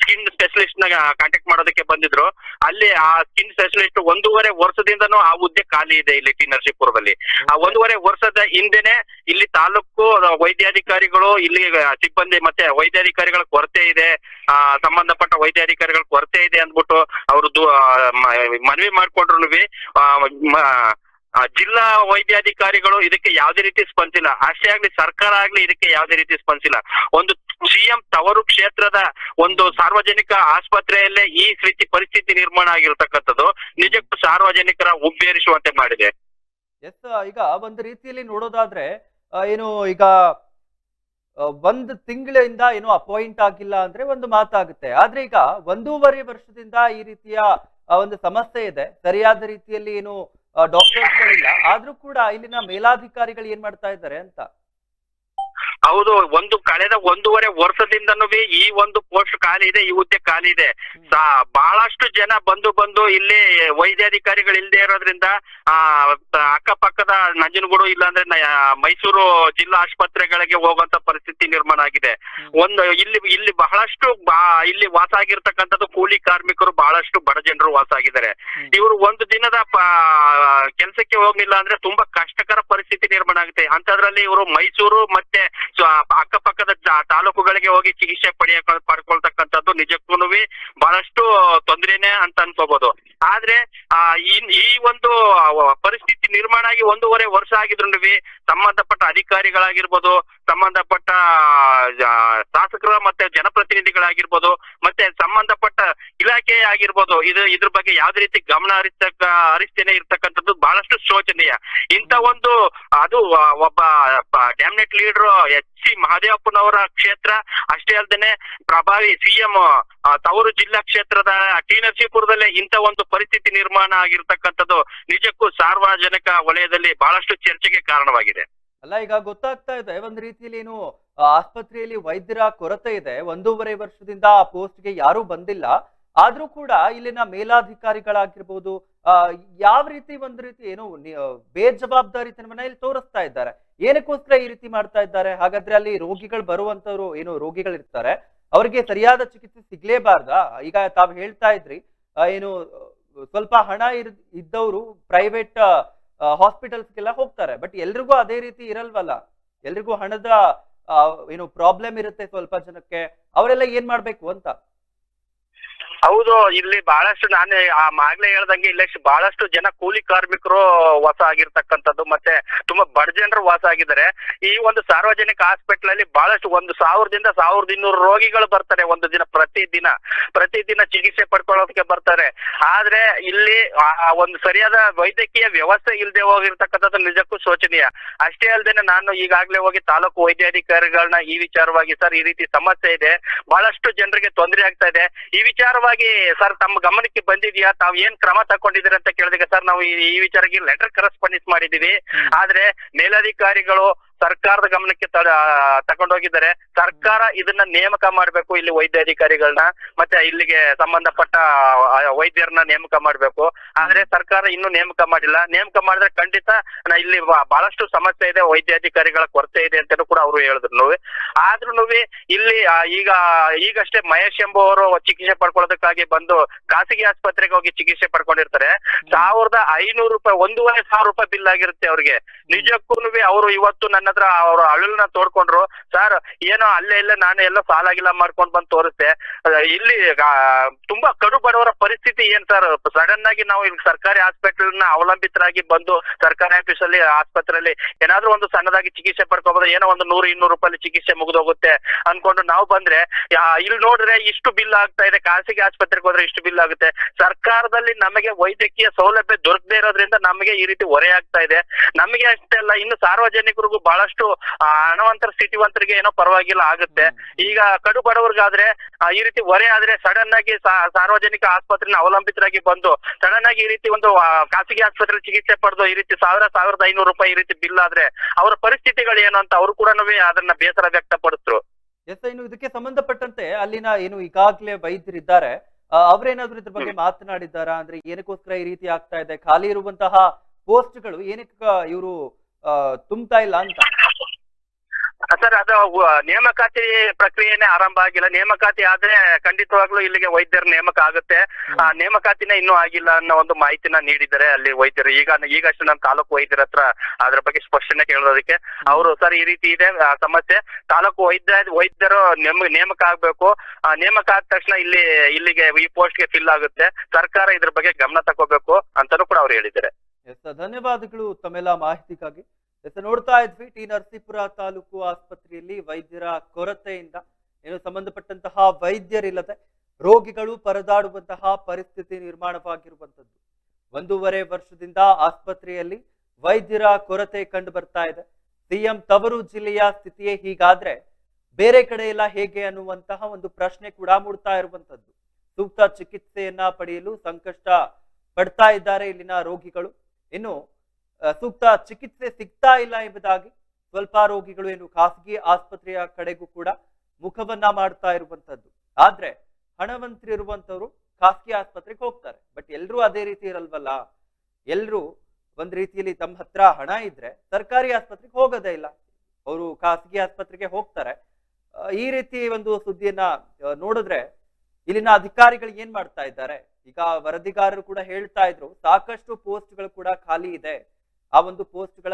C: ಸ್ಕಿನ್ ಸ್ಪೆಷಲಿಸ್ಟ್ ನ ಕಾಂಟ್ಯಾಕ್ಟ್ ಮಾಡೋದಕ್ಕೆ ಬಂದಿದ್ರು. ಅಲ್ಲಿ ಆ ಸ್ಕಿನ್ ಸ್ಪೆಷಲಿಸ್ಟ್ 1.5 ವರ್ಷದಿಂದನೂ ಆ ಹುದ್ದೆ ಖಾಲಿ ಇದೆ ಇಲ್ಲಿ ಟಿ ನರಸೀಪುರದಲ್ಲಿ. ಆ 1.5 ವರ್ಷದ ಹಿಂದೆನೆ ಇಲ್ಲಿ ತಾಲೂಕು ವೈದ್ಯಾಧಿಕಾರಿಗಳು, ಇಲ್ಲಿ ಸಿಬ್ಬಂದಿ ಮತ್ತೆ ವೈದ್ಯಾಧಿಕಾರಿಗಳ ಕೊರತೆ ಇದೆ, ಸಂಬಂಧಪಟ್ಟ ವೈದ್ಯಾಧಿಕಾರಿಗಳ ಕೊರತೆ ಇದೆ ಅಂದ್ಬಿಟ್ಟು ಅವರು ಮನವಿ ಮಾಡ್ಕೊಂಡ್ರು. ಜಿಲ್ಲಾ ವೈದ್ಯಾಧಿಕಾರಿಗಳು ಇದಕ್ಕೆ ಯಾವುದೇ ರೀತಿ ಸ್ಪಂದಿಸಿಲ್ಲ. ಅಷ್ಟೇ ಆಗ್ಲಿ ಸರ್ಕಾರ ಆಗ್ಲಿ ಇದಕ್ಕೆ ಯಾವುದೇ ರೀತಿ ಸ್ಪಂದಿಸಿಲ್ಲ. ಒಂದು ಸಿಎಂ ತವರು ಕ್ಷೇತ್ರದ ಒಂದು ಸಾರ್ವಜನಿಕ ಆಸ್ಪತ್ರೆಯಲ್ಲೇ ಈ ರೀತಿ ಪರಿಸ್ಥಿತಿ ನಿರ್ಮಾಣ ಆಗಿರತಕ್ಕಂಥದ್ದು ನಿಜಕ್ಕೂ ಸಾರ್ವಜನಿಕರ ಉಬ್ಬೇರಿಸುವಂತೆ ಮಾಡಿದೆ.
A: ಈಗ ಒಂದು ರೀತಿಯಲ್ಲಿ ನೋಡೋದಾದ್ರೆ ಏನು, ಈಗ 1 ತಿಂಗಳಿಂದ ಏನು ಅಪಾಯಿಂಟ್ ಆಗಿಲ್ಲ ಅಂದ್ರೆ ಒಂದು ಮಾತಾಗುತ್ತೆ. ಆದ್ರೆ ಈಗ 1.5 ವರ್ಷದಿಂದ ಈ ರೀತಿಯ ಒಂದು ಸಮಸ್ಯೆ ಇದೆ. ಸರಿಯಾದ ರೀತಿಯಲ್ಲಿ ಏನು ಡಾಕ್ಟರ್ಸ್ಗಳಿಲ್ಲ, ಆದ್ರೂ ಕೂಡ ಇಲ್ಲಿನ ಮೇಲಾಧಿಕಾರಿಗಳು ಏನ್ ಮಾಡ್ತಾ ಇದ್ದಾರೆ ಅಂತ?
C: ಹೌದು, ಕಳೆದ 1.5 ವರ್ಷದಿಂದನೂ ಈ ಒಂದು ಪೋಸ್ಟ್ ಖಾಲಿ ಇದೆ, ಈ ಹುದ್ದೆ ಖಾಲಿ ಇದೆ. ಬಹಳಷ್ಟು ಜನ ಬಂದು ಇಲ್ಲಿ ವೈದ್ಯಾಧಿಕಾರಿಗಳು ಇಲ್ಲದೆ ಇರೋದ್ರಿಂದ ಅಕ್ಕಪಕ್ಕದ ನಂಜನಗೂಡು ಇಲ್ಲಾಂದ್ರೆ ಮೈಸೂರು ಜಿಲ್ಲಾ ಆಸ್ಪತ್ರೆಗಳಿಗೆ ಹೋಗುವಂತ ಪರಿಸ್ಥಿತಿ ನಿರ್ಮಾಣ ಆಗಿದೆ. ಇಲ್ಲಿ ಬಹಳಷ್ಟು ಇಲ್ಲಿ ವಾಸ ಆಗಿರ್ತಕ್ಕಂಥದ್ದು ಕೂಲಿ ಕಾರ್ಮಿಕರು, ಬಹಳಷ್ಟು ಬಡ ಜನರು ವಾಸ ಆಗಿದ್ದಾರೆ. ಇವರು ಒಂದು ದಿನದ ಕೆಲಸಕ್ಕೆ ಹೋಗ್ಲಿಲ್ಲ ಅಂದ್ರೆ ತುಂಬಾ ಕಷ್ಟಕರ ಪರಿಸ್ಥಿತಿ ನಿರ್ಮಾಣ ಆಗುತ್ತೆ. ಅಂತದ್ರಲ್ಲಿ ಇವರು ಮೈಸೂರು ಮತ್ತೆ ಅಕ್ಕಪಕ್ಕದ ತಾಲೂಕುಗಳಿಗೆ ಹೋಗಿ ಚಿಕಿತ್ಸೆ ಪಡ್ಕೊಳ್ತಕ್ಕಂಥದ್ದು ನಿಜಕ್ಕೂ ಬಹಳಷ್ಟು ತೊಂದರೆನೆ ಅಂತ ಅನ್ಕೋಬಹುದು. ಆದ್ರೆ ಈ ಒಂದು ಪರಿಸ್ಥಿತಿ ನಿರ್ಮಾಣ ಆಗಿ 1.5 ವರ್ಷ ಆಗಿದ್ರು ಸಂಬಂಧಪಟ್ಟ ಅಧಿಕಾರಿಗಳಾಗಿರ್ಬೋದು, ಸಂಬಂಧಪಟ್ಟ ಶಾಸಕರ ಮತ್ತೆ ಜನಪ್ರತಿನಿಧಿಗಳಾಗಿರ್ಬೋದು, ಮತ್ತೆ ಸಂಬಂಧಪಟ್ಟ ಇಲಾಖೆ ಆಗಿರ್ಬೋದು, ಇದ್ರ ಬಗ್ಗೆ ಯಾವ್ದೇ ರೀತಿ ಗಮನ ಹರಿಸ್ತೇನೆ ಇರ್ತಕ್ಕಂಥದ್ದು ಬಹಳಷ್ಟು ಶೋಚನೀಯ. ಇಂತ ಒಂದು ಅದು ಒಬ್ಬ ಡ್ಯಾಮ್ನೆಟ್ ಲೀಡರ್ ಎಚ್.ಸಿ. ಮಹದೇವಪ್ಪನವರ ಕ್ಷೇತ್ರ, ಅಷ್ಟೇ ಅಲ್ಲದೆ ಪ್ರಭಾವಿ ಸಿಎಂ ತವರು ಜಿಲ್ಲಾ ಕ್ಷೇತ್ರದ ಟಿ ನರಸೀಪುರದಲ್ಲೇ ಇಂತ ಒಂದು ಪರಿಸ್ಥಿತಿ ನಿರ್ಮಾಣ ಆಗಿರ್ತಕ್ಕಂಥದ್ದು ನಿಜಕ್ಕೂ ಸಾರ್ವಜನಿಕ ವಲಯದಲ್ಲಿ ಬಹಳಷ್ಟು ಚರ್ಚೆಗೆ ಕಾರಣವಾಗಿದೆ.
A: ಅಲ್ಲ, ಈಗ ಗೊತ್ತಾಗ್ತಾ ಇದೆ ಒಂದ್ ರೀತಿಯಲ್ಲಿ ಏನು ಆಸ್ಪತ್ರೆಯಲ್ಲಿ ವೈದ್ಯರ ಕೊರತೆ ಇದೆ. 1.5 ವರ್ಷದಿಂದ ಆ ಪೋಸ್ಟ್ಗೆ ಯಾರು ಬಂದಿಲ್ಲ. ಆದ್ರೂ ಕೂಡ ಇಲ್ಲಿನ ಮೇಲಾಧಿಕಾರಿಗಳಾಗಿರ್ಬೋದು ಯಾವ ರೀತಿ ಒಂದು ರೀತಿ ಏನು ಬೇಜವಾಬ್ದಾರಿತನವನ್ನ ಇಲ್ಲಿ ತೋರಿಸ್ತಾ ಇದ್ದಾರೆ. ಏನಕ್ಕೋಸ್ಕರ ಈ ರೀತಿ ಮಾಡ್ತಾ ಇದ್ದಾರೆ? ಹಾಗಾದ್ರೆ ಅಲ್ಲಿ ರೋಗಿಗಳು ಬರುವಂತವ್ರು ಏನು ರೋಗಿಗಳಿರ್ತಾರೆ, ಅವರಿಗೆ ಸರಿಯಾದ ಚಿಕಿತ್ಸೆ ಸಿಗ್ಲೇಬಾರ್ದಾ? ಈಗ ತಾವು ಹೇಳ್ತಾ ಇದ್ರಿ ಏನು ಸ್ವಲ್ಪ ಹಣ ಇದ್ದವರು ಪ್ರೈವೇಟ್ ಹಾಸ್ಪಿಟಲ್ಸ್ಗೆಲ್ಲ ಹೋಗ್ತಾರೆ, ಬಟ್ ಎಲ್ರಿಗೂ ಅದೇ ರೀತಿ ಇರಲ್ವಲ್ಲ. ಎಲ್ರಿಗೂ ಹಣದ ಏನು ಪ್ರಾಬ್ಲಮ್ ಇರುತ್ತೆ ಸ್ವಲ್ಪ ಜನಕ್ಕೆ, ಅವರೆಲ್ಲ ಏನ್ ಮಾಡ್ಬೇಕು ಅಂತ.
C: ಹೌದು, ಇಲ್ಲಿ ಬಹಳಷ್ಟು ನಾನೇ ಆಗ್ಲೇ ಹೇಳ್ದಂಗೆ ಇಲ್ಲಿ ಬಹಳಷ್ಟು ಜನ ಕೂಲಿ ಕಾರ್ಮಿಕರು ವಾಸ ಆಗಿರ್ತಕ್ಕಂಥದ್ದು, ಮತ್ತೆ ತುಂಬಾ ಬಡ ಜನರು ವಾಸ ಆಗಿದ್ದಾರೆ. ಈ ಒಂದು ಸಾರ್ವಜನಿಕ ಹಾಸ್ಪಿಟಲ್ ಅಲ್ಲಿ ಬಹಳಷ್ಟು 1,000ದಿಂದ 1,200 ರೋಗಿಗಳು ಬರ್ತಾರೆ ಒಂದು ದಿನ, ಪ್ರತಿದಿನ ಚಿಕಿತ್ಸೆ ಪಡ್ಕೊಳ್ಳೋದಕ್ಕೆ ಬರ್ತಾರೆ. ಆದ್ರೆ ಇಲ್ಲಿ ಒಂದು ಸರಿಯಾದ ವೈದ್ಯಕೀಯ ವ್ಯವಸ್ಥೆ ಇಲ್ಲದೆ ಹೋಗಿರ್ತಕ್ಕಂಥದ್ದು ನಿಜಕ್ಕೂ ಶೋಚನೀಯ. ಅಷ್ಟೇ ಅಲ್ಲದೆ ನಾನು ಈಗಾಗಲೇ ಹೋಗಿ ತಾಲೂಕು ವೈದ್ಯಾಧಿಕಾರಿಗಳನ್ನ ಈ ವಿಚಾರವಾಗಿ, ಸರ್ ಈ ರೀತಿ ಸಮಸ್ಯೆ ಇದೆ, ಬಹಳಷ್ಟು ಜನರಿಗೆ ತೊಂದರೆ ಆಗ್ತಾ ಇದೆ, ಈ ವಿಚಾರವಾಗಿ ಸರ್ ತಮ್ಮ ಗಮನಕ್ಕೆ ಬಂದಿದ್ಯಾ, ತಾವ್ ಏನ್ ಕ್ರಮ ತಗೊಂಡಿದ್ದೀರಿ ಅಂತ ಕೇಳಿದಾಗ ಸರ್ ನಾವು ಈ ವಿಚಾರಕ್ಕೆ ಲೆಟರ್ ಕರೆಸ್ಪಾಂಡೆನ್ಸ್ ಮಾಡಿದೀವಿ. ಆದ್ರೆ ಮೇಲಧಿಕಾರಿಗಳು ಸರ್ಕಾರದ ಗಮನಕ್ಕೆ ತಗೊಂಡೋಗಿದ್ದಾರೆ. ಸರ್ಕಾರ ಇದನ್ನ ನೇಮಕ ಮಾಡ್ಬೇಕು, ಇಲ್ಲಿ ವೈದ್ಯಾಧಿಕಾರಿಗಳನ್ನ ಮತ್ತೆ ಇಲ್ಲಿಗೆ ಸಂಬಂಧಪಟ್ಟ ವೈದ್ಯರನ್ನ ನೇಮಕ ಮಾಡ್ಬೇಕು. ಆದ್ರೆ ಸರ್ಕಾರ ಇನ್ನೂ ನೇಮಕ ಮಾಡಿಲ್ಲ. ನೇಮಕ ಮಾಡಿದ್ರೆ ಖಂಡಿತ ಇಲ್ಲಿ ಬಹಳಷ್ಟು ಸಮಸ್ಯೆ ಇದೆ, ವೈದ್ಯಾಧಿಕಾರಿಗಳ ಕೊರತೆ ಇದೆ ಅಂತಾನು ಕೂಡ ಅವರು ಹೇಳಿದ್ರು. ಆದ್ರೂ ಇಲ್ಲಿ ಈಗಷ್ಟೇ ಮಹೇಶ್ ಎಂಬುವರು ಚಿಕಿತ್ಸೆ ಪಡ್ಕೊಳ್ಳೋದಕ್ಕಾಗಿ ಬಂದು ಖಾಸಗಿ ಆಸ್ಪತ್ರೆಗೆ ಹೋಗಿ ಚಿಕಿತ್ಸೆ ಪಡ್ಕೊಂಡಿರ್ತಾರೆ. 1,500 ರೂಪಾಯಿ, 1,500 ರೂಪಾಯಿ ಬಿಲ್ ಆಗಿರುತ್ತೆ ಅವ್ರಿಗೆ. ನಿಜಕ್ಕೂ ಅವರು ಇವತ್ತು ನನ್ನ ಹತ್ರ ಅವ್ರ ಅಳಲನ್ನ ತೋಡ್ಕೊಂಡ್ರು. ಸರ್ ಏನೋ ಅಲ್ಲೇ ನಾನು ಎಲ್ಲೋ ಸಾಲಾಗಿಲ್ಲ ಮಾಡ್ಕೊಂಡ್ ಬಂದು ತೋರಿಸ್ತೆ. ಇಲ್ಲಿ ತುಂಬಾ ಕಡು ಬಡವರ ಪರಿಸ್ಥಿತಿ ಏನ್ ಸರ್, ಸಡನ್ ಆಗಿ ನಾವು ಇಲ್ಲಿ ಸರ್ಕಾರಿ ಹಾಸ್ಪಿಟಲ್ ನ ಅವಲಂಬಿತರಾಗಿ ಬಂದು ಸರ್ಕಾರಿ ಆಫೀಸಲ್ಲಿ ಆಸ್ಪತ್ರೆಯಲ್ಲಿ ಏನಾದ್ರೂ ಒಂದು ಸಣ್ಣದಾಗಿ ಚಿಕಿತ್ಸೆ ಪಡ್ಕೋಬಹುದು, ಏನೋ ಒಂದು 100-200 ರೂಪಾಯಿ ಚಿಕಿತ್ಸೆ ಮುಗಿದೋಗುತ್ತೆ ಅನ್ಕೊಂಡು ನಾವು ಬಂದ್ರೆ ಇಲ್ಲಿ ನೋಡಿದ್ರೆ ಇಷ್ಟು ಬಿಲ್ ಆಗ್ತಾ ಇದೆ, ಖಾಸಗಿ ಆಸ್ಪತ್ರೆಗೆ ಹೋದ್ರೆ ಇಷ್ಟು ಬಿಲ್ ಆಗುತ್ತೆ. ಸರ್ಕಾರದಲ್ಲಿ ನಮಗೆ ವೈದ್ಯಕೀಯ ಸೌಲಭ್ಯ ದೊರಕದೇ ಇರೋದ್ರಿಂದ ನಮಗೆ ಈ ರೀತಿ ಹೊರೆ ಆಗ್ತಾ ಇದೆ. ನಮಗೆ ಅಷ್ಟೇ ಅಲ್ಲ, ಇನ್ನು ಸಾರ್ವಜನಿಕರಿಗೂ ಬಹಳಷ್ಟು ಹಣವಂತರ ಸ್ಥಿತಿವಂತರಿಗೆ ಏನೋ ಪರವಾಗಿಲ್ಲ ಆಗುತ್ತೆ. ಈಗ ಕಡು ಬಡವರಿಗಾದ್ರೆ ಈ ರೀತಿ ಹೊರೆ ಆದ್ರೆ ಸಡನ್ ಆಗಿ ಸಾರ್ವಜನಿಕ ಆಸ್ಪತ್ರೆನ ಅವಲಂಬಿತರಾಗಿ ಬಂದು ಸಡನ್ ಆಗಿ ಈ ರೀತಿ ಒಂದು ಖಾಸಗಿ ಆಸ್ಪತ್ರೆ ಚಿಕಿತ್ಸೆ ಪಡೆದು ಈ ರೀತಿ 1,500 ರೂಪಾಯಿ ಈ ರೀತಿ ಬಿಲ್ ಆದ್ರೆ ಅವರ ಪರಿಸ್ಥಿತಿಗಳು ಏನು ಅಂತ ಅವರು ಕೂಡ ಅದನ್ನ ಬೇಸರ ವ್ಯಕ್ತಪಡಿಸಿದ್ರು.
A: ಎಸ್, ಇನ್ನು ಇದಕ್ಕೆ ಸಂಬಂಧಪಟ್ಟಂತೆ ಅಲ್ಲಿನ ಏನು ಈಗಾಗಲೇ ವೈದ್ಯರಿದ್ದಾರೆ ಅವ್ರೇನಾದ್ರೂ ಇದ್ರ ಬಗ್ಗೆ ಮಾತನಾಡಿದ್ದಾರಾ? ಅಂದ್ರೆ ಏನಕ್ಕೋಸ್ಕರ ಈ ರೀತಿ ಆಗ್ತಾ ಇದೆ, ಖಾಲಿ ಇರುವಂತಹ ಪೋಸ್ಟ್ಗಳು ಏನಕ್ಕೆ ಇವರು ತುಂಬ್ತಾ ಇಲ್ಲ ಅಂತ?
C: ಸರ್ ಅದು ನೇಮಕಾತಿ ಪ್ರಕ್ರಿಯೆನೇ ಆರಂಭ ಆಗಿಲ್ಲ. ನೇಮಕಾತಿ ಆದ್ರೆ ಖಂಡಿತವಾಗ್ಲೂ ಇಲ್ಲಿಗೆ ವೈದ್ಯರ ನೇಮಕ ಆಗುತ್ತೆ. ಆ ನೇಮಕಾತಿನೇ ಇನ್ನೂ ಆಗಿಲ್ಲ ಅನ್ನೋ ಒಂದು ಮಾಹಿತಿನ ನೀಡಿದ್ದಾರೆ ಅಲ್ಲಿ ವೈದ್ಯರು. ಈಗಷ್ಟು ನಮ್ಮ ತಾಲೂಕು ವೈದ್ಯರ ಹತ್ರ ಅದ್ರ ಬಗ್ಗೆ ಸ್ಪಷ್ಟನೆ ಕೇಳೋದಕ್ಕೆ ಅವರು ಸರ್ ಈ ರೀತಿ ಇದೆ ಸಮಸ್ಯೆ, ತಾಲೂಕು ವೈದ್ಯರು ನೇಮಕ ಆಗ್ಬೇಕು, ನೇಮಕ ಆದ ತಕ್ಷಣ ಇಲ್ಲಿಗೆ ಈ ಪೋಸ್ಟ್ಗೆ ಫಿಲ್ ಆಗುತ್ತೆ, ಸರ್ಕಾರ ಇದ್ರ ಬಗ್ಗೆ ಗಮನ ತಗೋಬೇಕು ಅಂತಾನೂ ಕೂಡ ಅವ್ರು ಹೇಳಿದ್ದಾರೆ.
A: ಎಸ್, ಧನ್ಯವಾದಗಳು ತಮ್ಮೆಲ್ಲ ಮಾಹಿತಿಗಾಗಿ. ನೋಡ್ತಾ ಇದ್ವಿ, ಟಿ ನರಸೀಪುರ ತಾಲೂಕು ಆಸ್ಪತ್ರೆಯಲ್ಲಿ ವೈದ್ಯರ ಕೊರತೆಯಿಂದ ಏನು ಸಂಬಂಧಪಟ್ಟಂತಹ ವೈದ್ಯರಿಲ್ಲದೆ ರೋಗಿಗಳು ಪರದಾಡುವಂತಹ ಪರಿಸ್ಥಿತಿ ನಿರ್ಮಾಣವಾಗಿರುವಂತದ್ದು. 1.5 ವರ್ಷದಿಂದ ಆಸ್ಪತ್ರೆಯಲ್ಲಿ ವೈದ್ಯರ ಕೊರತೆ ಕಂಡು ಬರ್ತಾ ಇದೆ. ಸಿಎಂ ತವರು ಜಿಲ್ಲೆಯ ಸ್ಥಿತಿಯೇ ಹೀಗಾದ್ರೆ ಬೇರೆ ಕಡೆ ಎಲ್ಲ ಹೇಗೆ ಅನ್ನುವಂತಹ ಒಂದು ಪ್ರಶ್ನೆ ಕೂಡ ಮೂಡ್ತಾ ಇರುವಂತದ್ದು. ಸೂಕ್ತ ಚಿಕಿತ್ಸೆಯನ್ನ ಪಡೆಯಲು ಸಂಕಷ್ಟ ಪಡ್ತಾ ಇದ್ದಾರೆ ಇಲ್ಲಿನ ರೋಗಿಗಳು. ಇನ್ನು ಸೂಕ್ತ ಚಿಕಿತ್ಸೆ ಸಿಗ್ತಾ ಇಲ್ಲ ಎಂಬುದಾಗಿ ಸ್ವಲ್ಪ ರೋಗಿಗಳು ಏನು ಖಾಸಗಿ ಆಸ್ಪತ್ರೆಯ ಕಡೆಗೂ ಕೂಡ ಮುಖವನ್ನ ಮಾಡ್ತಾ ಇರುವಂತದ್ದು. ಆದ್ರೆ ಹಣವಂತರಿರುವಂತವ್ರು ಖಾಸಗಿ ಆಸ್ಪತ್ರೆಗೆ ಹೋಗ್ತಾರೆ, ಬಟ್ ಎಲ್ರೂ ಅದೇ ರೀತಿ ಇರಲ್ವಲ್ಲ. ಎಲ್ರೂ ಒಂದ್ ರೀತಿಯಲ್ಲಿ ತಮ್ಮ ಹತ್ರ ಹಣ ಇದ್ರೆ ಸರ್ಕಾರಿ ಆಸ್ಪತ್ರೆಗೆ ಹೋಗೋದೇ ಇಲ್ಲ, ಅವರು ಖಾಸಗಿ ಆಸ್ಪತ್ರೆಗೆ ಹೋಗ್ತಾರೆ. ಈ ರೀತಿ ಒಂದು ಸುದ್ದಿಯನ್ನ ನೋಡಿದ್ರೆ ಇಲ್ಲಿನ ಅಧಿಕಾರಿಗಳು ಏನ್ ಮಾಡ್ತಾ ಇದ್ದಾರೆ? ಈಗ ವರದಿಗಾರರು ಕೂಡ ಹೇಳ್ತಾ ಇದ್ರು, ಸಾಕಷ್ಟು ಪೋಸ್ಟ್ಗಳು ಕೂಡ ಖಾಲಿ ಇದೆ, ಆ ಒಂದು ಪೋಸ್ಟ್ಗಳ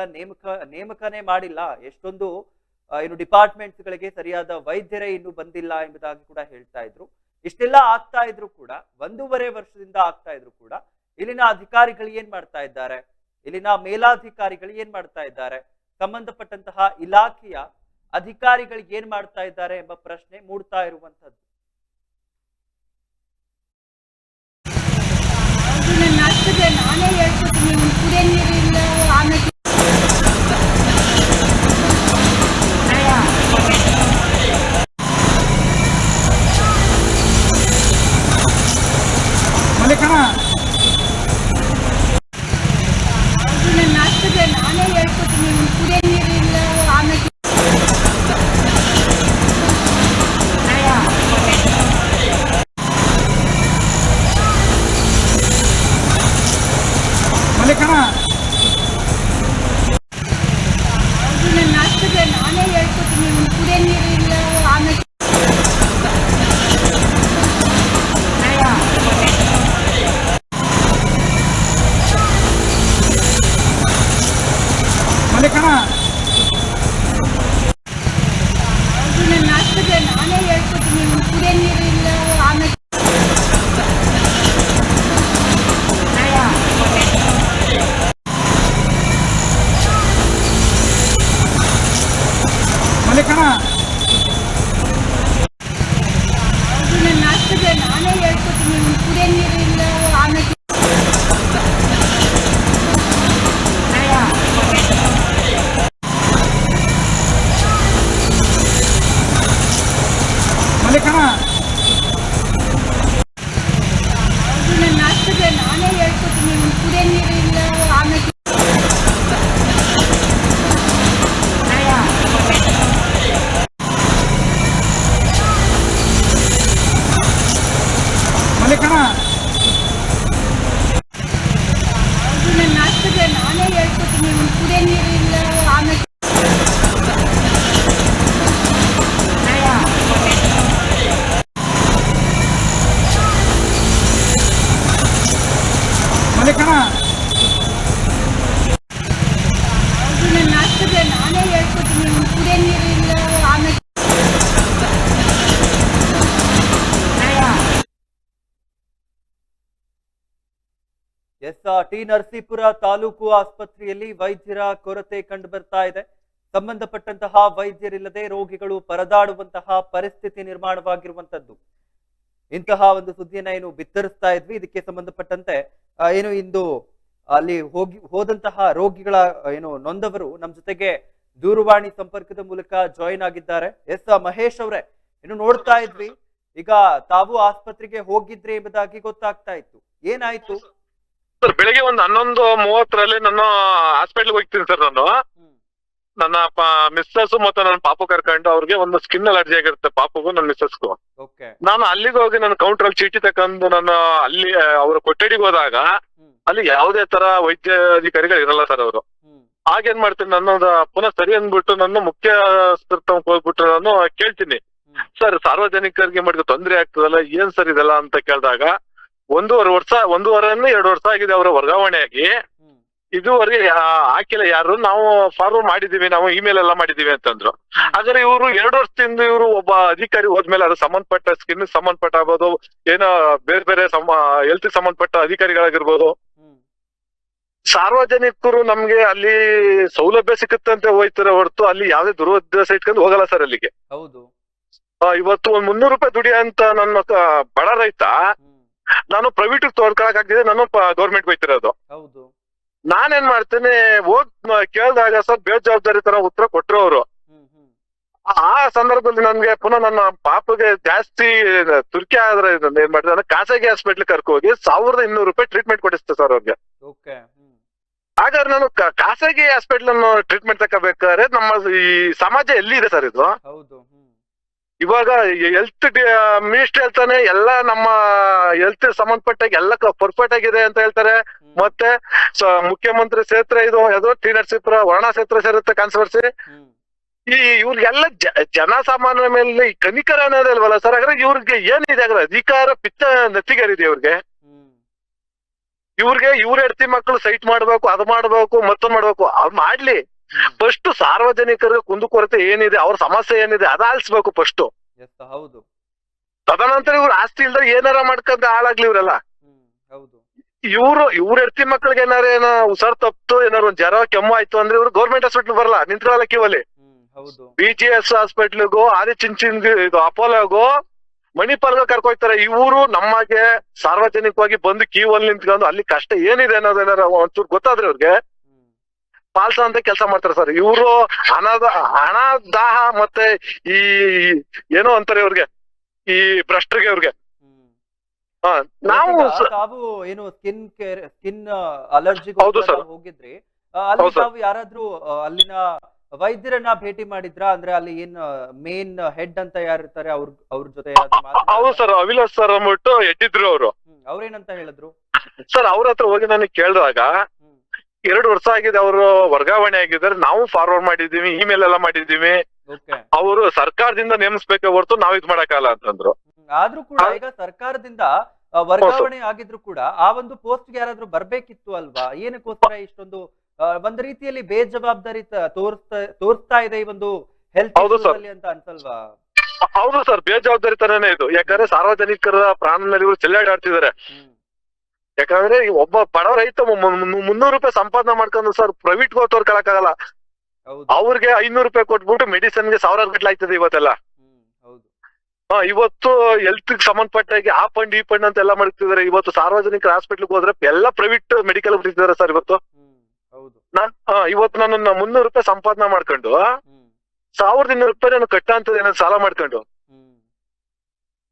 A: ನೇಮಕನೇ ಮಾಡಿಲ್ಲ, ಎಷ್ಟೊಂದು ಏನು ಡಿಪಾರ್ಟ್ಮೆಂಟ್ಸ್ ಗಳಿಗೆ ಸರಿಯಾದ ವೈದ್ಯರೇ ಇನ್ನು ಬಂದಿಲ್ಲ ಎಂಬುದಾಗಿ ಕೂಡ ಹೇಳ್ತಾ ಇದ್ರು. ಇಷ್ಟೆಲ್ಲ ಆಗ್ತಾ ಇದ್ರು ಕೂಡ, 1.5 ವರ್ಷದಿಂದ ಆಗ್ತಾ ಇದ್ರು ಕೂಡ ಇಲ್ಲಿನ ಅಧಿಕಾರಿಗಳು ಏನ್ ಮಾಡ್ತಾ ಇದ್ದಾರೆ, ಇಲ್ಲಿನ ಮೇಲಾಧಿಕಾರಿಗಳು ಏನ್ ಮಾಡ್ತಾ ಇದ್ದಾರೆ, ಸಂಬಂಧಪಟ್ಟಂತಹ ಇಲಾಖೆಯ ಅಧಿಕಾರಿಗಳು ಏನ್ ಮಾಡ್ತಾ ಇದ್ದಾರೆ ಎಂಬ ಪ್ರಶ್ನೆ ಮೂಡ್ತಾ ಇರುವಂತದ್ದು.
B: ನಾನೇ ಹೇಳ್ಕೊತೀನಿ, ಕುಡಿಯೋ ನೀರಿಲ್ಲ, ಆಮೇಲೆ ನಾನೇ ಹೇಳ್ಕೊತೀನಿ, ಕುಡಿಯೋ ನೀರಿಲ್ಲ, ಆಮೇಲೆ ನಾನೇ ಹೇಳ್ಕೊತೀನಿ, ಕುಡಿಯೋ ನೀರಿಲ್ಲ, ಆಮೇಲೆ ಅದು ನನ್ನ ಆಗ್ತದೆ, ನಾನೇ ಹೇಳ್ಕೊತೀನಿ. ಕುಡಿಯೋ ನೀರಿಲ್ಲ, ಆಮೇಲೆ ಅದು ನನ್ನ ಆಗ್ತದೆ, ನಾನೇ ಹೇಳ್ಕೊತೀನಿ. ಕುಡಿಯೋ ನೀರಿಲ್ಲ, ಆಮೇಲೆ ಅದು ನನ್ನ ಆಗ್ತದೆ, ನಾನೇ ಹೇಳ್ಕೊತೀನಿ. ಕುಡಿಯೋ ನೀರಿಲ್ಲ, ಆಮೇಲೆ ಅದು ನನ್ನ ಆಗ್ತದೆ, ನಾನೇ ಹೇಳ್ಕೊತೀನಿ. ಕುಡಿಯೋ ನೀರಿಲ್ಲ, ಆಮೇಲೆ
A: ಟಿ ನರಸೀಪುರ ತಾಲೂಕು ಆಸ್ಪತ್ರೆಯಲ್ಲಿ ವೈದ್ಯರ ಕೊರತೆ ಕಂಡು ಬರ್ತಾ ಇದೆ. ಸಂಬಂಧಪಟ್ಟಂತಹ ವೈದ್ಯರಿಲ್ಲದೆ ರೋಗಿಗಳು ಪರದಾಡುವಂತಹ ಪರಿಸ್ಥಿತಿ ನಿರ್ಮಾಣವಾಗಿರುವಂತದ್ದು. ಇಂತಹ ಒಂದು ಸುದ್ದಿಯನ್ನ ಏನು ಬಿತ್ತರಿಸ್ತಾ ಇದ್ವಿ. ಇದಕ್ಕೆ ಸಂಬಂಧಪಟ್ಟಂತೆ ಏನು ಇಂದು ಅಲ್ಲಿ ಹೋದಂತಹ ರೋಗಿಗಳ ಏನು ನೊಂದವರು ನಮ್ಮ ಜೊತೆಗೆ ದೂರವಾಣಿ ಸಂಪರ್ಕದ ಮೂಲಕ ಜಾಯಿನ್ ಆಗಿದ್ದಾರೆ. ಮಹೇಶ್ ಅವರೇ, ಇನ್ನು ನೋಡ್ತಾ ಇದ್ವಿ, ಈಗ ತಾವು ಆಸ್ಪತ್ರೆಗೆ ಹೋಗಿದ್ರಿ ಎಂಬುದಾಗಿ ಗೊತ್ತಾಗ್ತಾ ಇತ್ತು. ಏನಾಯ್ತು?
D: ಸರ್, ಬೆಳಿಗ್ಗೆ ಒಂದು 11:30 ನಾನು ಹಾಸ್ಪಿಟ್ಲ್ಗೆ ಹೋಗ್ತೀನಿ ಸರ್. ನನ್ನ ಮಿಸ್ಸಸ್ ಮತ್ತೆ ನನ್ನ ಪಾಪು ಕರ್ಕೊಂಡು ಅವ್ರಿಗೆ ಒಂದು ಸ್ಕಿನ್ ಅಲರ್ಜಿ ಆಗಿರುತ್ತೆ, ಪಾಪುಗೂ ನನ್ನ ಮಿಸ್ಸಸ್ಗೂ. ನಾನು ಅಲ್ಲಿಗೆ ಹೋಗಿ ನನ್ನ ಕೌಂಟರ್ ಅಲ್ಲಿ ಚೀಟಿ ತಕೊಂಡು ನಾನು ಅಲ್ಲಿ ಅವ್ರ ಕೊಠಡಿಗೆ ಹೋದಾಗ ಅಲ್ಲಿ ಯಾವುದೇ ತರ ವೈದ್ಯಾಧಿಕಾರಿಗಳು ಇರಲ್ಲ ಸರ್. ಅವರು ಆಗೇನ್ ಮಾಡ್ತೀನಿ, ನಾನು ಪುನಃ ಸರಿ ಅಂದ್ಬಿಟ್ಟು ನನ್ನ ಮುಖ್ಯ ಹೋಗ್ಬಿಟ್ಟು ನಾನು ಕೇಳ್ತೀನಿ, ಸರ್ ಸಾರ್ವಜನಿಕರಿಗೆ ಮಾಡಿದ ತೊಂದರೆ ಆಗ್ತದಲ್ಲ, ಏನ್ ಸರ್ ಇದೆಲ್ಲ ಅಂತ ಕೇಳಿದಾಗ 1.5 ವರ್ಷ 2 ವರ್ಷ ಆಗಿದೆ ಅವರ ವರ್ಗಾವಣೆ ಆಗಿ. ಇದುವರೆಗೆ ಹಾಕಿಲ್ಲ ಯಾರು, ನಾವು ಫಾರ್ವರ್ಡ್ ಮಾಡಿದೀವಿ, ನಾವು ಇಮೇಲ್ ಎಲ್ಲ ಮಾಡಿದೀವಿ ಅಂತಂದ್ರು. ಹಾಗಾದ್ರೆ ಇವರು 2 ವರ್ಷದಿಂದ ಇವರು ಒಬ್ಬ ಅಧಿಕಾರಿ ಹೋದ್ಮೇಲೆ ಅದು ಸಂಬಂಧಪಟ್ಟ ಸ್ಕಿನ್ ಸಂಬಂಧಪಟ್ಟ ಆಗ್ಬೋದು, ಏನೋ ಬೇರೆ ಬೇರೆ ಹೆಲ್ತ್ ಸಂಬಂಧಪಟ್ಟ ಅಧಿಕಾರಿಗಳಾಗಿರ್ಬೋದು, ಸಾರ್ವಜನಿಕರು ನಮ್ಗೆ ಅಲ್ಲಿ ಸೌಲಭ್ಯ ಸಿಕ್ಕುತ್ತಂತೆ ಹೋಯ್ತಾರೆ ಹೊರತು ಅಲ್ಲಿ ಯಾವ್ದೇ ದುರುದ್ದೇಶ ಇಟ್ಕೊಂಡು ಹೋಗಲ್ಲ ಸರ್ ಅಲ್ಲಿಗೆ.
A: ಹೌದು.
D: ಇವತ್ತು 300 ರೂಪಾಯಿ ದುಡಿ ಅಂತ ನನ್ನ ಬಡ ರೈತ ನಾನು ಪ್ರೈವೇಟ್ ತೋರ್ಕೊಳಕ್ ಆಗ್ತಿದೆ, ನಾನು ಗೌರ್ಮೆಂಟ್ ಹೋಯ್ತಿರೋದು.
A: ಹೌದು.
D: ನಾನೇನ್ ಮಾಡ್ತೇನೆ, ಹೋಗ್ ಕೇಳಿದಾಗ ಸರ್ ಬೇಜವಾಬ್ದಾರಿ ತರ ಉತ್ತರ ಕೊಟ್ರು ಅವರು. ಆ ಸಂದರ್ಭದಲ್ಲಿ ನನ್ಗೆ ಪುನಃ ನನ್ನ ಪಾಪಗೆ ಜಾಸ್ತಿ ತುರ್ಕಿ ಆದ್ರೆ ಏನ್ ಮಾಡಿದ್ರೆ ಖಾಸಗಿ ಹಾಸ್ಪಿಟ್ಲ್ ಕರ್ಕೋಗಿ 1200 ರೂಪಾಯಿ ಟ್ರೀಟ್ಮೆಂಟ್ ಕೊಡಿಸ್ತೆ ಸರ್ ಅವ್ರಿಗೆ. ಹಾಗಾದ್ರೆ ನಾನು ಖಾಸಗಿ ಹಾಸ್ಪಿಟ್ಲ್ ಅನ್ನು ಟ್ರೀಟ್ಮೆಂಟ್ ತಗೋಬೇಕಾದ್ರೆ ನಮ್ಮ ಈ ಸಮಾಜ ಎಲ್ಲಿ ಇದೆ ಸರ್ ಇದು? ಇವಾಗ ಹೆಲ್ತ್ ಮಿನಿಸ್ಟರ್ ಹೇಳ್ತಾನೆ ಎಲ್ಲ ನಮ್ಮ ಹೆಲ್ತ್ ಸಂಬಂಧಪಟ್ಟಾಗ ಎಲ್ಲ ಪರ್ಫೆಕ್ಟ್ ಆಗಿದೆ ಅಂತ ಹೇಳ್ತಾರೆ. ಮತ್ತೆ ಮುಖ್ಯಮಂತ್ರಿ ಕ್ಷೇತ್ರ ಇದು ಯಾವ್ದು ಟಿ ನರಸೀಪುರ ವರ್ಣ ಕ್ಷೇತ್ರ ಸೇರುತ್ತೆ ಕಾನ್ಸ್ಟಿಟ್ಯೂನ್ಸಿ. ಇವ್ರಿಗೆಲ್ಲ ಜನಸಾಮಾನ್ಯರ ಮೇಲೆ ಕನಿಕರ ಅನ್ನೋದೇ ಅಲ್ವಲ್ಲ ಸರ್? ಹಾಗಾದ್ರೆ ಇವ್ರಿಗೆ ಏನಿದೆ ಹಾಗಾದ್ರೆ ಅಧಿಕಾರ ಪಿತ್ತ ನೆತ್ತಿಗೇರಿದೆ ಇವ್ರಿಗೆ. ಇವ್ರ ಹೆಂಡತಿ ಮಕ್ಕಳು ಸೈಟ್ ಮಾಡ್ಬೇಕು, ಅದು ಮಾಡ್ಬೇಕು, ಮತ್ತೊಂದು ಮಾಡ್ಬೇಕು, ಅದ್ ಮಾಡ್ಲಿ. ಫಸ್ಟ್ ಸಾರ್ವಜನಿಕರಿಗೆ ಕುಂದುಕೊರತೆ ಏನಿದೆ, ಅವ್ರ ಸಮಸ್ಯೆ ಏನಿದೆ ಅದ ಆಲಿಸ್ಬೇಕು ಫಸ್ಟ್.
A: ಹೌದು.
D: ತದನಂತರ ಇವ್ರ ಆಸ್ತಿ ಇಲ್ದ್ರೆ ಏನಾರ ಮಾಡ್ಕೊಂಡ್ ಹಾಳಾಗ್ಲಿ ಇವ್ರೆಲ್ಲ. ಇವ್ರ ಹೆಂಡತಿ ಮಕ್ಳಿಗೆ ಏನೋ ಹುಷಾರ್ ತಪ್ಪು, ಏನಾರು ಒಂದ್ ಜ್ವರ ಕೆಮ್ಮು ಆಯ್ತು ಅಂದ್ರೆ ಇವ್ರು ಗೌರ್ಮೆಂಟ್ ಹಾಸ್ಪಿಟ್ಲ್ ಬರಲ್ಲ, ನಿಂತ್ಕೊಳ್ಳಲ್ಲ ಕ್ಯೂವಲ್ಲಿ. BGS ಹಾಸ್ಪಿಟ್ಲಿಗೋ ಆದಿಚುಂಚನ ಇದು ಅಪೋಲೋಗೋ ಮಣಿಪಾಲ್ಗೋ ಕರ್ಕೊಯ್ತಾರೆ. ಇವರು ನಮಗೆ ಸಾರ್ವಜನಿಕವಾಗಿ ಬಂದು ಕ್ಯೂವಲ್ಲಿ ನಿಂತ್ಕೊಂಡು ಅಲ್ಲಿ ಕಷ್ಟ ಏನಿದೆ ಅನ್ನೋದೇನಾರ ಒಂಚೂರು ಗೊತ್ತಾದ್ರೆ ಇವ್ರಿಗೆ ಪಾಲ್ಸ ಅಂತ ಕೆಲಸ ಮಾಡ್ತಾರೆ ಸರ್. ಇವರು ಹಣ ದಾಹ ಮತ್ತೆ ಈ ಏನೋ ಅಂತಾರೆ ಇವ್ರಿಗೆ, ಈ ಭ್ರಷ್ಟರಿಗೆ ಇವ್ರಿಗೆ.
A: ತಾವು ಏನು ಸ್ಕಿನ್ ಅಲರ್ಜಿ ಹೋಗಿದ್ರಿ, ಅಲ್ಲಿ ತಾವು ಯಾರಾದ್ರೂ ಅಲ್ಲಿನ ವೈದ್ಯರನ್ನ ಭೇಟಿ ಮಾಡಿದ್ರ? ಅಂದ್ರೆ ಅಲ್ಲಿ ಏನ್ ಮೇನ್ ಹೆಡ್ ಅಂತ ಯಾರಿರ್ತಾರೆ ಅವ್ರ ಜೊತೆ?
D: ಹೌದು ಸರ್, ಅವಿಲಾಸ್ ಸರ್ ಅಂದ್ಬಿಟ್ಟು ಎದ್ದಿದ್ರು ಅವರು.
A: ಅವ್ರೇನಂತ ಹೇಳಿದ್ರು
D: ಸರ್? ಅವ್ರ ಹತ್ರ ಹೋಗಿ ನನಗೆ ಕೇಳಿದಾಗ 2 ವರ್ಷ ಆಗಿದೆ ಅವರು ವರ್ಗಾವಣೆ ಆಗಿದ್ದಾರೆ, ನಾವು ಫಾರ್ವರ್ಡ್ ಮಾಡಿದೀವಿ, ಇಮೇಲ್ ಎಲ್ಲ ಮಾಡಿದೀವಿ, ಅವರು ಸರ್ಕಾರದಿಂದ ನೇಮಿಸ್ಬೇಕೆ ಹೊರತು ನಾವ್ ಇದ್ ಮಾಡಕ್ಕಾಗಲ್ಲ ಅಂತಂದ್ರು.
A: ಆದ್ರೂ ಕೂಡ ಈಗ ಸರ್ಕಾರದಿಂದ ವರ್ಗಾವಣೆ ಆಗಿದ್ರು ಕೂಡ ಆ ಒಂದು ಪೋಸ್ಟ್ ಯಾರಾದ್ರೂ ಬರ್ಬೇಕಿತ್ತು ಅಲ್ವಾ? ಏನಕ್ಕೋಸ್ಕರ ಇಷ್ಟೊಂದು ಒಂದ್ ರೀತಿಯಲ್ಲಿ ಬೇಜವಾಬ್ದಾರಿ ತೋರಿಸ್ತಾ ಇದೆ ಈ ಒಂದು ಹೆಲ್ತ್ ಅಂತ ಅನ್ಸಲ್ವಾ?
D: ಹೌದು ಸರ್, ಬೇಜವಾಬ್ದಾರಿ ತರನೇ ಇದು. ಯಾಕಂದ್ರೆ ಸಾರ್ವಜನಿಕರ ಪ್ರಾಣನಲ್ಲಿ ಇವರು ಚೆಲ್ಲಾಡಾಡ್ತಿದ್ದಾರೆ. ಯಾಕಂದ್ರೆ ಒಬ್ಬ ಬಡ ರೈತ 300 ರೂಪಾಯಿ ಸಂಪಾದನೆ ಮಾಡ್ಕೊಂಡು ಸರ್ ಪ್ರೈವೇಟ್ ತೋರ್ಕೊಳಕ್ಕಾಗಲ್ಲ.
A: ಹೌದು.
D: ಅವ್ರಿಗೆ 500 ರೂಪಾಯಿ ಕೊಟ್ಬಿಟ್ಟು ಮೆಡಿಸನ್ಗೆ 1000 ಗಟ್ಟಲೆ ಆಯ್ತದೆ ಇವತ್ತೆಲ್ಲ.
A: ಹೌದು.
D: ಇವತ್ತು ಹೆಲ್ತ್ ಸಂಬಂಧಪಟ್ಟಾಗಿ ಆ ಫಂಡ್ ಈ ಫಂಡ್ ಅಂತ ಎಲ್ಲ ಮಾಡ್ತಿದ್ದಾರೆ. ಇವತ್ತು ಸಾರ್ವಜನಿಕರ ಹಾಸ್ಪಿಟ್ಲ್ಗೆ ಹೋದ್ರೆ ಎಲ್ಲ ಪ್ರೈವೇಟ್ ಮೆಡಿಕಲ್ ಬಿಟ್ಟಿದ್ದಾರೆ ಸರ್ ಇವತ್ತು.
A: ಹೌದು.
D: ಇವತ್ತು ನಾನು 300 ರೂಪಾಯಿ ಸಂಪಾದನೆ ಮಾಡ್ಕೊಂಡು 1200 ರೂಪಾಯಿ ನಾನು ಕಟ್ಟ ಅಂತದೆ ನಾನು ಸಾಲ ಮಾಡ್ಕೊಂಡು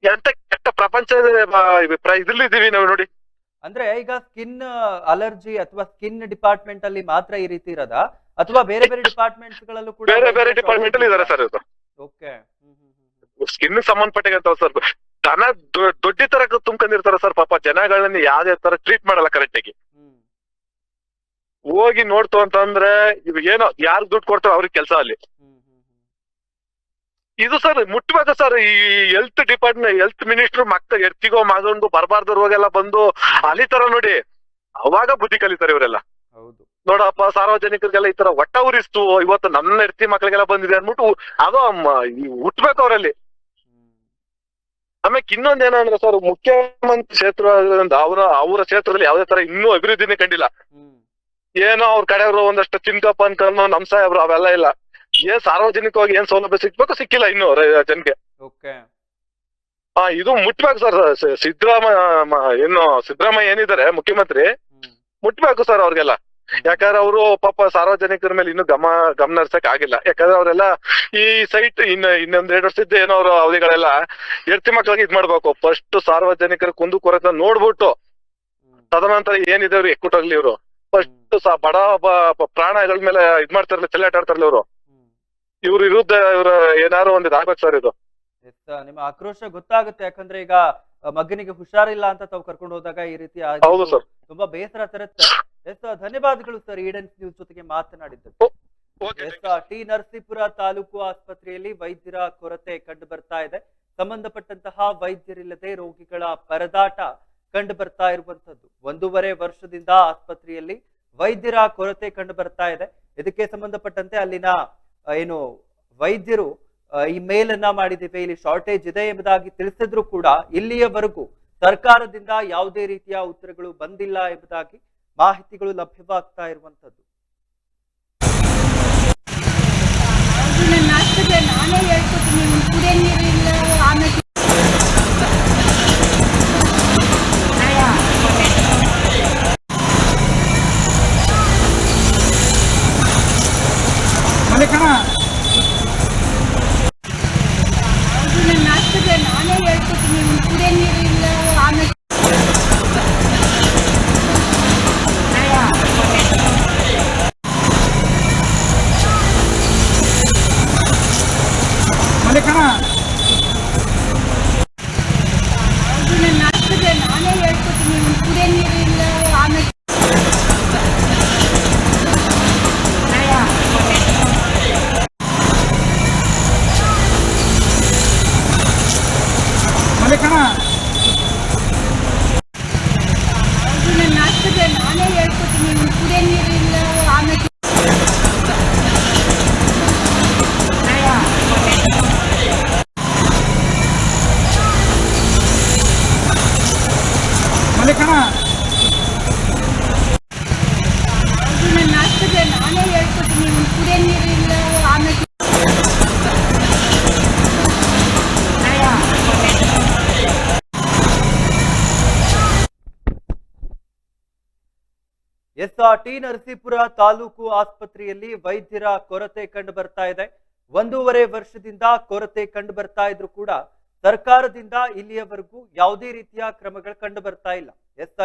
D: ಎಂತ ಕೆಟ್ಟ ಪ್ರಪಂಚ ಇದ್ರಲ್ಲಿದ್ದೀವಿ ನಾವು ನೋಡಿ.
A: ಅಂದ್ರೆ ಈಗ ಸ್ಕಿನ್ ಅಲರ್ಜಿ ಅಥವಾ ಸ್ಕಿನ್ ಡಿಪಾರ್ಟ್ಮೆಂಟ್ ಅಲ್ಲಿ ಮಾತ್ರ ಈ ರೀತಿ ಇರೋದಾ ಅಥವಾ ಬೇರೆ ಬೇರೆ ಡಿಪಾರ್ಟ್ಮೆಂಟ್ಸ್ ಗಳಲ್ಲೂ ಕೂಡ
D: ಬೇರೆ ಡಿಪಾರ್ಟ್ಮೆಂಟ್ ಅಲ್ಲಿ ಇದಾರೆ ಸರ್ ಇದು.
A: ಓಕೆ.
D: ಸ್ಕಿನ್ ಸಂಬಂಧಪಟ್ಟಾಗ ಸರ್ ದನ ದೊಡ್ಡ ತರ ತುಂಬ್ಕೊಂಡಿರ್ತಾರ ಸರ್. ಪಾಪ ಜನಗಳನ್ನ ಯಾವ್ದೇ ತರ ಟ್ರೀಟ್ ಮಾಡಲ್ಲ ಕರೆಕ್ಟ್ ಆಗಿ. ಹೋಗಿ ನೋಡ್ತು ಅಂತಂದ್ರೆ ಇವಾಗ ಏನೋ ಯಾರು ದುಡ್ಡು ಕೊಡ್ತಾರೋ ಅವ್ರಿಗೆ ಕೆಲಸ ಅಲ್ಲಿ. ಇದು ಸರ್ ಮುಟ್ಬೇಕು ಸರ್. ಈ ಹೆಲ್ತ್ ಡಿಪಾರ್ಟ್ಮೆಂಟ್ ಹೆಲ್ತ್ ಮಿನಿಸ್ಟರ್ ಮಕ್ಳ ಎರ್ತಿಗೋ ಮಗನ್ಗೋ ಬರಬಾರ್ದು ರೋಗೆಲ್ಲ ಬಂದು ಅಲಿತಾರ ನೋಡಿ, ಅವಾಗ ಬುದ್ಧಿ ಕಲಿತಾರೆ ಇವರೆಲ್ಲ.
A: ಹೌದು.
D: ನೋಡಪ್ಪ ಸಾರ್ವಜನಿಕರಿಗೆಲ್ಲ ಈ ತರ ಒಟ್ಟ ಉರಿಸ್ತು ಇವತ್ತು ನನ್ನ ಹೆರ್ತಿ ಮಕ್ಳಿಗೆಲ್ಲ ಬಂದಿದೆ ಅನ್ಬಿಟ್ಟು ಅದು ಹುಟ್ಬೇಕು ಅವರಲ್ಲಿ. ಆಮೇಲೆ ಇನ್ನೊಂದ್ ಏನಂದ್ರೆ ಸರ್, ಮುಖ್ಯಮಂತ್ರಿ ಕ್ಷೇತ್ರ ಅವರ ಕ್ಷೇತ್ರದಲ್ಲಿ ಯಾವ್ದೇ ತರ ಇನ್ನೂ ಅಭಿವೃದ್ಧಿನೇ ಕಂಡಿಲ್ಲ. ಏನೋ ಅವ್ರ ಕಡೆಯವರು ಒಂದಷ್ಟು ಚಿನ್ಕಪ್ಪ ಅನ್ಕೊಂಡು ನಮ್ ಸಾಹೇಬ್ರು ಅವೆಲ್ಲ ಇಲ್ಲ. ಏನ್ ಸಾರ್ವಜನಿಕವಾಗಿ ಏನ್ ಸೌಲಭ್ಯ ಸಿಗ್ಬೇಕು ಸಿಕ್ಕಿಲ್ಲ ಇನ್ನು ಜನಕ್ಕೆ. ಇದು ಮುಟ್ಬೇಕು ಸರ್. ಸಿದ್ದರಾಮಯ್ಯ ಏನಿದ್ದಾರೆ ಮುಖ್ಯಮಂತ್ರಿ, ಮುಟ್ಬೇಕು ಸರ್ ಅವ್ರಿಗೆಲ್ಲ. ಯಾಕಂದ್ರೆ ಅವರು ಪಾಪ ಸಾರ್ವಜನಿಕರ ಮೇಲೆ ಇನ್ನೂ ಗಮನ ಹರಿಸಕ್ ಆಗಿಲ್ಲ. ಯಾಕಂದ್ರೆ ಅವರೆಲ್ಲ ಈ ಸೈಟ್ ಇನ್ನೊಂದ್ 2 ವರ್ಷದ ಏನೋ ಅವ್ರ ಅವಧಿಗಳೆಲ್ಲ ಎರ್ತಿ ಮಕ್ಳಿಗೆ ಇದ್ ಮಾಡ್ಬೇಕು. ಫಸ್ಟ್ ಸಾರ್ವಜನಿಕರ ಕುಂದು ಕೊರತೆ ನೋಡ್ಬಿಟ್ಟು ತದನಂತರ ಏನಿದೆ ಅವ್ರು ಎಕ್ಕುಟಾಗ್ಲಿ ಇವ್ರು ಫಸ್ಟ್ ಬಡ ಪ್ರಾಣಗಳ ಮೇಲೆ ಇದ್ ಮಾಡ್ತಾರಲ್ಲ, ಚೆಲ್ಲಾಟ ಆಡ್ತಾರಲ್ಲ ಇವ್ರ ವಿರುದ್ಧ ಇವ್ರ ಏನಾರು ಒಂದ್ ಇದಾಗ್ಬೇಕು ಸರ್ ಇದು.
A: ನಿಮ್ಮ ಆಕ್ರೋಶ ಗೊತ್ತಾಗುತ್ತೆ. ಯಾಕಂದ್ರೆ ಈಗ ಮಗನಿಗೆ ಹುಷಾರಿಲ್ಲ ಅಂತ ತಾವು ಕರ್ಕೊಂಡು ಹೋದಾಗ ಈ ರೀತಿ ತುಂಬಾ ಬೇಸರ ತರುತ್ತೆ. ಧನ್ಯವಾದಗಳು ಸರ್ ಈಡನ್ಸ್ ನ್ಯೂಸ್ ಜೊತೆಗೆ ಮಾತನಾಡಿದ್ದಕ್ಕೆ. ಟಿ ನರಸೀಪುರ ತಾಲೂಕು ಆಸ್ಪತ್ರೆಯಲ್ಲಿ ವೈದ್ಯರ ಕೊರತೆ ಕಂಡು ಬರ್ತಾ ಇದೆ. ಸಂಬಂಧಪಟ್ಟಂತಹ ವೈದ್ಯರಿಲ್ಲದೆ ರೋಗಿಗಳ ಪರದಾಟ ಕಂಡು ಬರ್ತಾ ಇರುವಂತದ್ದು. 1.5 ವರ್ಷದಿಂದ ಆಸ್ಪತ್ರೆಯಲ್ಲಿ ವೈದ್ಯರ ಕೊರತೆ ಕಂಡು ಬರ್ತಾ ಇದೆ. ಇದಕ್ಕೆ ಸಂಬಂಧಪಟ್ಟಂತೆ ಅಲ್ಲಿನ ಏನು ವೈದ್ಯರು ಈ ಮೇಲನ್ನ ಮಾಡಿದ್ದೇವೆ, ಇಲ್ಲಿ ಶಾರ್ಟೇಜ್ ಇದೆ ಎಂಬುದಾಗಿ ತಿಳಿಸಿದ್ರು ಕೂಡ ಇಲ್ಲಿಯವರೆಗೂ ಸರ್ಕಾರದಿಂದ ಯಾವುದೇ ರೀತಿಯ ಉತ್ತರಗಳು ಬಂದಿಲ್ಲ ಎಂಬುದಾಗಿ ಮಾಹಿತಿಗಳು ಲಭ್ಯವಾಗ್ತಾ ಇರುವಂತದ್ದು.
B: ನನ್ನ ಆಸ್ಪತ್ರೆ ನಾನೇ ಹೇಳ್ಕೊತೀನಿ, ಕುಡಿಯೋ ನೀರು ಇಲ್ಲ. ಆಮೇಲೆ ನನ್ನ ಆಸ್ಪತ್ರೆ ನಾನೇ ಹೇಳ್ಕೊತೀನಿ, ಕುಡಿಯೋ ನೀರು ಇಲ್ಲ. ಆಮೇಲೆ ನನ್ನ ಆಸ್ಪತ್ರೆ ನಾನೇ ಹೇಳ್ಕೊತೀನಿ, ಕುಡಿಯೋ ನೀರು ಇಲ್ಲ. ಆಮೇಲೆ ನನ್ನ ಆಸ್ಪತ್ರೆ ನಾನೇ ಹೇಳ್ಕೊತೀನಿ, ಕುಡಿಯೋ ನೀರು ಇಲ್ಲ. ಆಮೇಲೆ ನನ್ನ ಆಸ್ಪತ್ರೆ ನಾನೇ ಹೇಳ್ಕೊತೀನಿ, ಕುಡಿಯೋ ನೀರು ಇಲ್ಲ. ಆಮೇಲೆ
A: ಟಿ ನರಸೀಪುರ ತಾಲೂಕು ಆಸ್ಪತ್ರೆಯಲ್ಲಿ ವೈದ್ಯರ ಕೊರತೆ ಕಂಡು ಬರ್ತಾ ಇದೆ. 1.5 ವರ್ಷದಿಂದ ಕೊರತೆ ಕಂಡು ಬರ್ತಾ ಇದ್ರು ಕೂಡ ಸರ್ಕಾರದಿಂದ ಇಲ್ಲಿಯವರೆಗೂ ಯಾವುದೇ ರೀತಿಯ ಕ್ರಮಗಳು ಕಂಡು ಬರ್ತಾ ಇಲ್ಲ.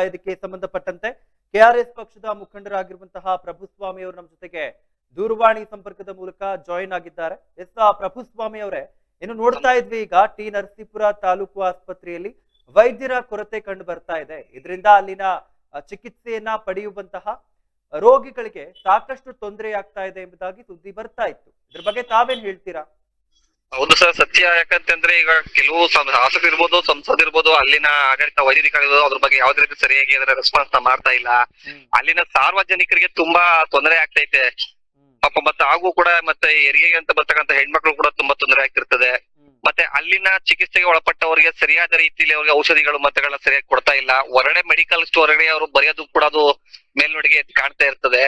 A: ಇದಕ್ಕೆ ಸಂಬಂಧಪಟ್ಟಂತೆ ಕೆಆರ್ಎಸ್ ಪಕ್ಷದ ಮುಖಂಡರಾಗಿರುವಂತಹ ಪ್ರಭುಸ್ವಾಮಿ ಅವರು ನಮ್ಮ ಜೊತೆಗೆ ದೂರವಾಣಿ ಸಂಪರ್ಕದ ಮೂಲಕ ಜಾಯಿನ್ ಆಗಿದ್ದಾರೆ. ಪ್ರಭುಸ್ವಾಮಿ ಅವರೇ, ಇನ್ನು ನೋಡ್ತಾ ಇದ್ವಿ ಈಗ ಟಿ ನರಸೀಪುರ ತಾಲೂಕು ಆಸ್ಪತ್ರೆಯಲ್ಲಿ ವೈದ್ಯರ ಕೊರತೆ ಕಂಡು ಬರ್ತಾ ಇದೆ. ಇದರಿಂದ ಅಲ್ಲಿನ ಚಿಕಿತ್ಸೆಯನ್ನ ಪಡೆಯುವಂತಹ ರೋಗಿಗಳಿಗೆ ಸಾಕಷ್ಟು ತೊಂದರೆ ಆಗ್ತಾ ಇದೆ ಎಂಬುದಾಗಿ ಸುದ್ದಿ ಬರ್ತಾ ಇತ್ತು. ಇದ್ರ ಬಗ್ಗೆ ತಾವೇನ್ ಹೇಳ್ತೀರಾ?
C: ಹೌದು ಸರ್, ಸತ್ಯ. ಯಾಕಂತಂದ್ರೆ ಈಗ ಕೆಲವು ಶಾಸಕರು ಇರ್ಬೋದು, ಸಂಸದ್ ಇರ್ಬೋದು, ಅಲ್ಲಿನ ಆಡಳಿತ ವೈದ್ಯಾಧಿಕಾರಿ ಅದ್ರ ಬಗ್ಗೆ ಯಾವ್ದೇ ರೀತಿ ಸರಿಯಾಗಿ ಅದರ ರೆಸ್ಪಾನ್ಸ್ ಮಾಡ್ತಾ ಇಲ್ಲ. ಅಲ್ಲಿನ ಸಾರ್ವಜನಿಕರಿಗೆ ತುಂಬಾ ತೊಂದರೆ ಆಗ್ತೈತೆ ಪಾಪ. ಮತ್ತೆ ಹಾಗೂ ಕೂಡ ಮತ್ತೆ ಹೆರಿಗೆ ಅಂತ ಬರ್ತಕ್ಕಂಥ ಹೆಣ್ಮಕ್ಳು ಕೂಡ ತುಂಬಾ ತೊಂದರೆ ಆಗ್ತಿರ್ತದೆ. ಮತ್ತೆ ಅಲ್ಲಿನ ಚಿಕಿತ್ಸೆಗೆ ಒಳಪಟ್ಟವರಿಗೆ ಸರಿಯಾದ ರೀತಿಯಲ್ಲಿ ಅವ್ರಿಗೆ ಔಷಧಿಗಳು ಮತ್ತೆಗಳನ್ನ ಸರಿಯಾಗಿ ಕೊಡ್ತಾ ಇಲ್ಲ. ಹೊರಗಡೆ ಮೆಡಿಕಲ್ ಸ್ಟೋರ್ ಹೊರಗಡೆ ಅವರು ಬರೆಯೋದು ಕೂಡ ಅದು ಮೇಲ್ನೋಡಿಗೆ ಕಾಣ್ತಾ ಇರ್ತದೆ.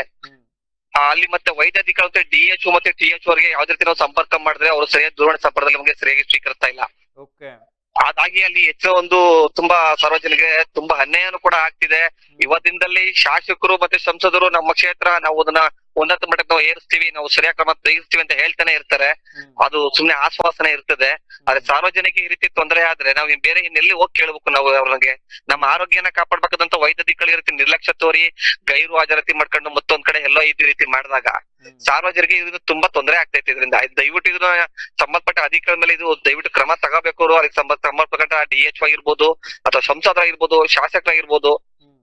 C: ಅಲ್ಲಿ ಮತ್ತೆ ವೈದ್ಯಾಧಿಕಾರಿ DHO ಮತ್ತೆ THO ಅವರಿಗೆ ಯಾವ್ದೇ ರೀತಿ ನಾವು ಸಂಪರ್ಕ ಮಾಡಿದ್ರೆ ಅವರು ಸರಿಯಾದ ದೂರವಾಣಿ ಸಂಪರ್ಕದಲ್ಲಿ ನಮಗೆ ಸರಿಯಾಗಿ ಸ್ವೀಕರಿಸ್ತಾ ಇಲ್ಲ.
A: ಓಕೆ.
C: ಹಾಗಾಗಿ ಅಲ್ಲಿ ಹೆಚ್ಚಿನ ಒಂದು ತುಂಬಾ ಸಾರ್ವಜನಿಕರಿಗೆ ತುಂಬಾ ಅನ್ಯಾಯನೂ ಕೂಡ ಆಗ್ತಿದೆ. ಇವತ್ತಿನದಲ್ಲಿ ಶಾಸಕರು ಮತ್ತೆ ಸಂಸದರು ನಮ್ಮ ಕ್ಷೇತ್ರ ನಾವು ಅದನ್ನ ಉನ್ನತ ಮಟ್ಟಕ್ಕೆ ನಾವು ಏರಿಸ್ತೀವಿ, ನಾವು ಸರಿಯಾದ ಕ್ರಮ ತೆಗೆಸ್ತೀವಿ ಅಂತ ಹೇಳ್ತಾನೆ ಇರ್ತಾರೆ. ಅದು ಸುಮ್ನೆ ಆಶ್ವಾಸನೆ ಇರ್ತದೆ. ಆದ್ರೆ ಸಾರ್ವಜನಿಕ ಈ ರೀತಿ ತೊಂದರೆ ಆದ್ರೆ ನಾವು ಬೇರೆ ಇನ್ನೆಲ್ಲಿ ಹೋಗಿ ಕೇಳ್ಬೇಕು ನಾವು ಅವ್ರಿಗೆ? ನಮ್ಮ ಆರೋಗ್ಯನ ಕಾಪಾಡ್ಬೇಕಾದಂತ ವೈದ್ಯಾಧಿಕಾರಿ ರೀತಿ ನಿರ್ಲಕ್ಷ್ಯ ತೋರಿ ಗೈರು ಹಾಜರಾತಿ ಮಾಡ್ಕೊಂಡು ಮತ್ತೊಂದ್ ಕಡೆ ಎಲ್ಲೋ ಈ ರೀತಿ ಮಾಡಿದಾಗ ಸಾರ್ವಜನಿಕರಿಗೆ ಇದು ತುಂಬಾ ತೊಂದರೆ ಆಗ್ತೈತೆ. ಇದರಿಂದ ದಯವಿಟ್ಟು ಇದನ್ನ ಸಂಬಂಧಪಟ್ಟ ಅಧಿಕಾರಿಗಳ ಮೇಲೆ ಇದು ದಯವಿಟ್ಟು ಕ್ರಮ ತಗೋಬೇಕು. ಅದಕ್ಕೆ ಸಂಬಂಧಪಟ್ಟ DHO ಆಗಿರ್ಬೋದು ಅಥವಾ ಸಂಸದರಾಗಿರ್ಬೋದು ಶಾಸಕರಾಗಿರ್ಬೋದು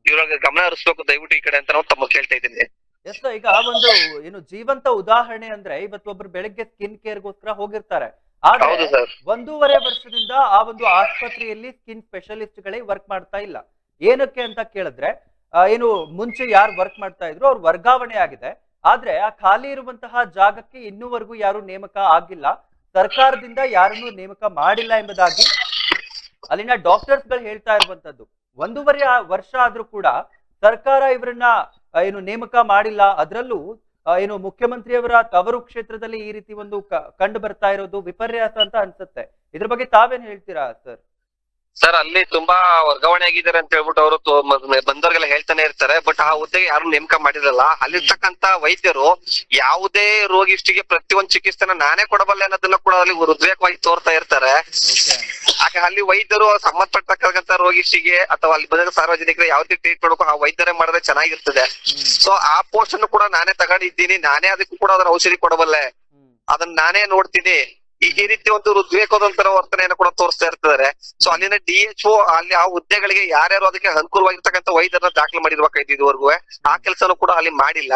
C: ಇವ್ರಿಗೆ ಗಮನ ಹರಿಸ್ಬೇಕು ದಯವಿಟ್ಟು ಈ ಕಡೆ ಅಂತ ನಾವು ತಮ್ಮ ಕೇಳ್ತಾ ಇದ್ದೀನಿ.
A: ಎಸ್, ಈಗ ಒಂದು ಏನು ಜೀವಂತ ಉದಾಹರಣೆ ಅಂದ್ರೆ ಇವತ್ತು ಒಬ್ರು ಬೆಳಗ್ಗೆ ಸ್ಕಿನ್ ಕೇರ್ಗೋಸ್ಕರ ಹೋಗಿರ್ತಾರೆ. ಆದ್ರೆ 1.5 ವರ್ಷದಿಂದ ಆ ಒಂದು ಆಸ್ಪತ್ರೆಯಲ್ಲಿ ಸ್ಕಿನ್ ಸ್ಪೆಷಲಿಸ್ಟ್ ಗಳೇ ವರ್ಕ್ ಮಾಡ್ತಾ ಇಲ್ಲ. ಏನಕ್ಕೆ ಅಂತ ಕೇಳಿದ್ರೆ ಏನು ಮುಂಚೆ ಯಾರು ವರ್ಕ್ ಮಾಡ್ತಾ ಇದ್ರು ಅವ್ರು ವರ್ಗಾವಣೆ ಆಗಿದೆ. ಆದ್ರೆ ಆ ಖಾಲಿ ಇರುವಂತಹ ಜಾಗಕ್ಕೆ ಇನ್ನೂವರೆಗೂ ಯಾರು ನೇಮಕ ಆಗಿಲ್ಲ, ಸರ್ಕಾರದಿಂದ ಯಾರನ್ನು ನೇಮಕ ಮಾಡಿಲ್ಲ ಎಂಬುದಾಗಿ ಅಲ್ಲಿನ ಡಾಕ್ಟರ್ಸ್ ಗಳು ಹೇಳ್ತಾ ಇರುವಂತದ್ದು. 1.5 ವರ್ಷ ಆದ್ರೂ ಕೂಡ ಸರ್ಕಾರ ಇವರನ್ನ ಏನು ನೇಮಕ ಮಾಡಿಲ್ಲ. ಅದರಲ್ಲೂ ಏನು ಮುಖ್ಯಮಂತ್ರಿಯವರ ತವರು ಕ್ಷೇತ್ರದಲ್ಲಿ ಈ ರೀತಿ ಒಂದು ಕಂಡು ಬರ್ತಾ ಇರೋದು ವಿಪರ್ಯಾಸ ಅಂತ ಅನ್ಸುತ್ತೆ. ಇದ್ರ ಬಗ್ಗೆ ತಾವೇನ್ ಹೇಳ್ತೀರಾ ಸರ್?
C: ಸರ್, ಅಲ್ಲಿ ತುಂಬಾ ವರ್ಗಾವಣೆ ಆಗಿದ್ದಾರೆ ಅಂತ ಹೇಳ್ಬಿಟ್ಟು ಅವರು ಬಂದವ್ರಿಗೆಲ್ಲ ಹೇಳ್ತಾನೆ ಇರ್ತಾರೆ. ಬಟ್ ಆ ಹುದ್ದೆಗೆ ಯಾರು ನೇಮಕ ಮಾಡಿರಲ್ಲ. ಅಲ್ಲಿರ್ತಕ್ಕಂತ ವೈದ್ಯರು ಯಾವುದೇ ರೋಗಿಷ್ಟಿಗೆ ಪ್ರತಿಯೊಂದು ಚಿಕಿತ್ಸೆನ ನಾನೇ ಕೊಡಬಲ್ಲೆ ಅನ್ನೋದನ್ನ ಕೂಡ ಅಲ್ಲಿ ಉದ್ವೇಗವಾಗಿ ತೋರ್ತಾ ಇರ್ತಾರೆ. ಅಲ್ಲಿ ವೈದ್ಯರು ಸಂಬಂಧಪಟ್ಟಕ್ಕಂತ ರೋಗಿಷ್ಟಿಗೆ ಅಥವಾ ಅಲ್ಲಿ ಬಂದ ಸಾರ್ವಜನಿಕರು ಯಾವ ರೀತಿ ಟ್ರೀಟ್ ಮಾಡಬೇಕು ಆ ವೈದ್ಯರೇ ಮಾಡಿದ್ರೆ ಚೆನ್ನಾಗಿರ್ತದೆ. ಸೊ ಆ ಪೋಸ್ಟ್ ಅನ್ನು ಕೂಡ ನಾನೇ ತಗೊಂಡಿದ್ದೀನಿ, ನಾನೇ ಅದಕ್ಕೂ ಕೂಡ ಅದನ್ನ ಔಷಧಿ ಕೊಡಬಲ್ಲೆ, ಅದನ್ನ ನಾನೇ ನೋಡ್ತೀನಿ. ಈ ರೀತಿ ಒಂದು ಉದ್ವೇಗದಂತರ ವರ್ತನೆಯನ್ನು ಕೂಡ ತೋರಿಸ್ತಾ ಇರ್ತಾರೆ. ಸೊ ಅಲ್ಲಿನ DHO ಅಲ್ಲಿ ಆ ಹುದ್ದೆಗಳಿಗೆ ಯಾರ್ಯಾರು ಅದಕ್ಕೆ ಅನುಕೂಲವಾಗಿರ್ತಕ್ಕಂಥ ವೈದ್ಯರನ್ನ ದಾಖಲೆ ಮಾಡಿರ್ಬೇಕಾಯ್ತು ಇದುವರೆಗೂ. ಆ ಕೆಲಸನೂ ಕೂಡ ಅಲ್ಲಿ ಮಾಡಿಲ್ಲ.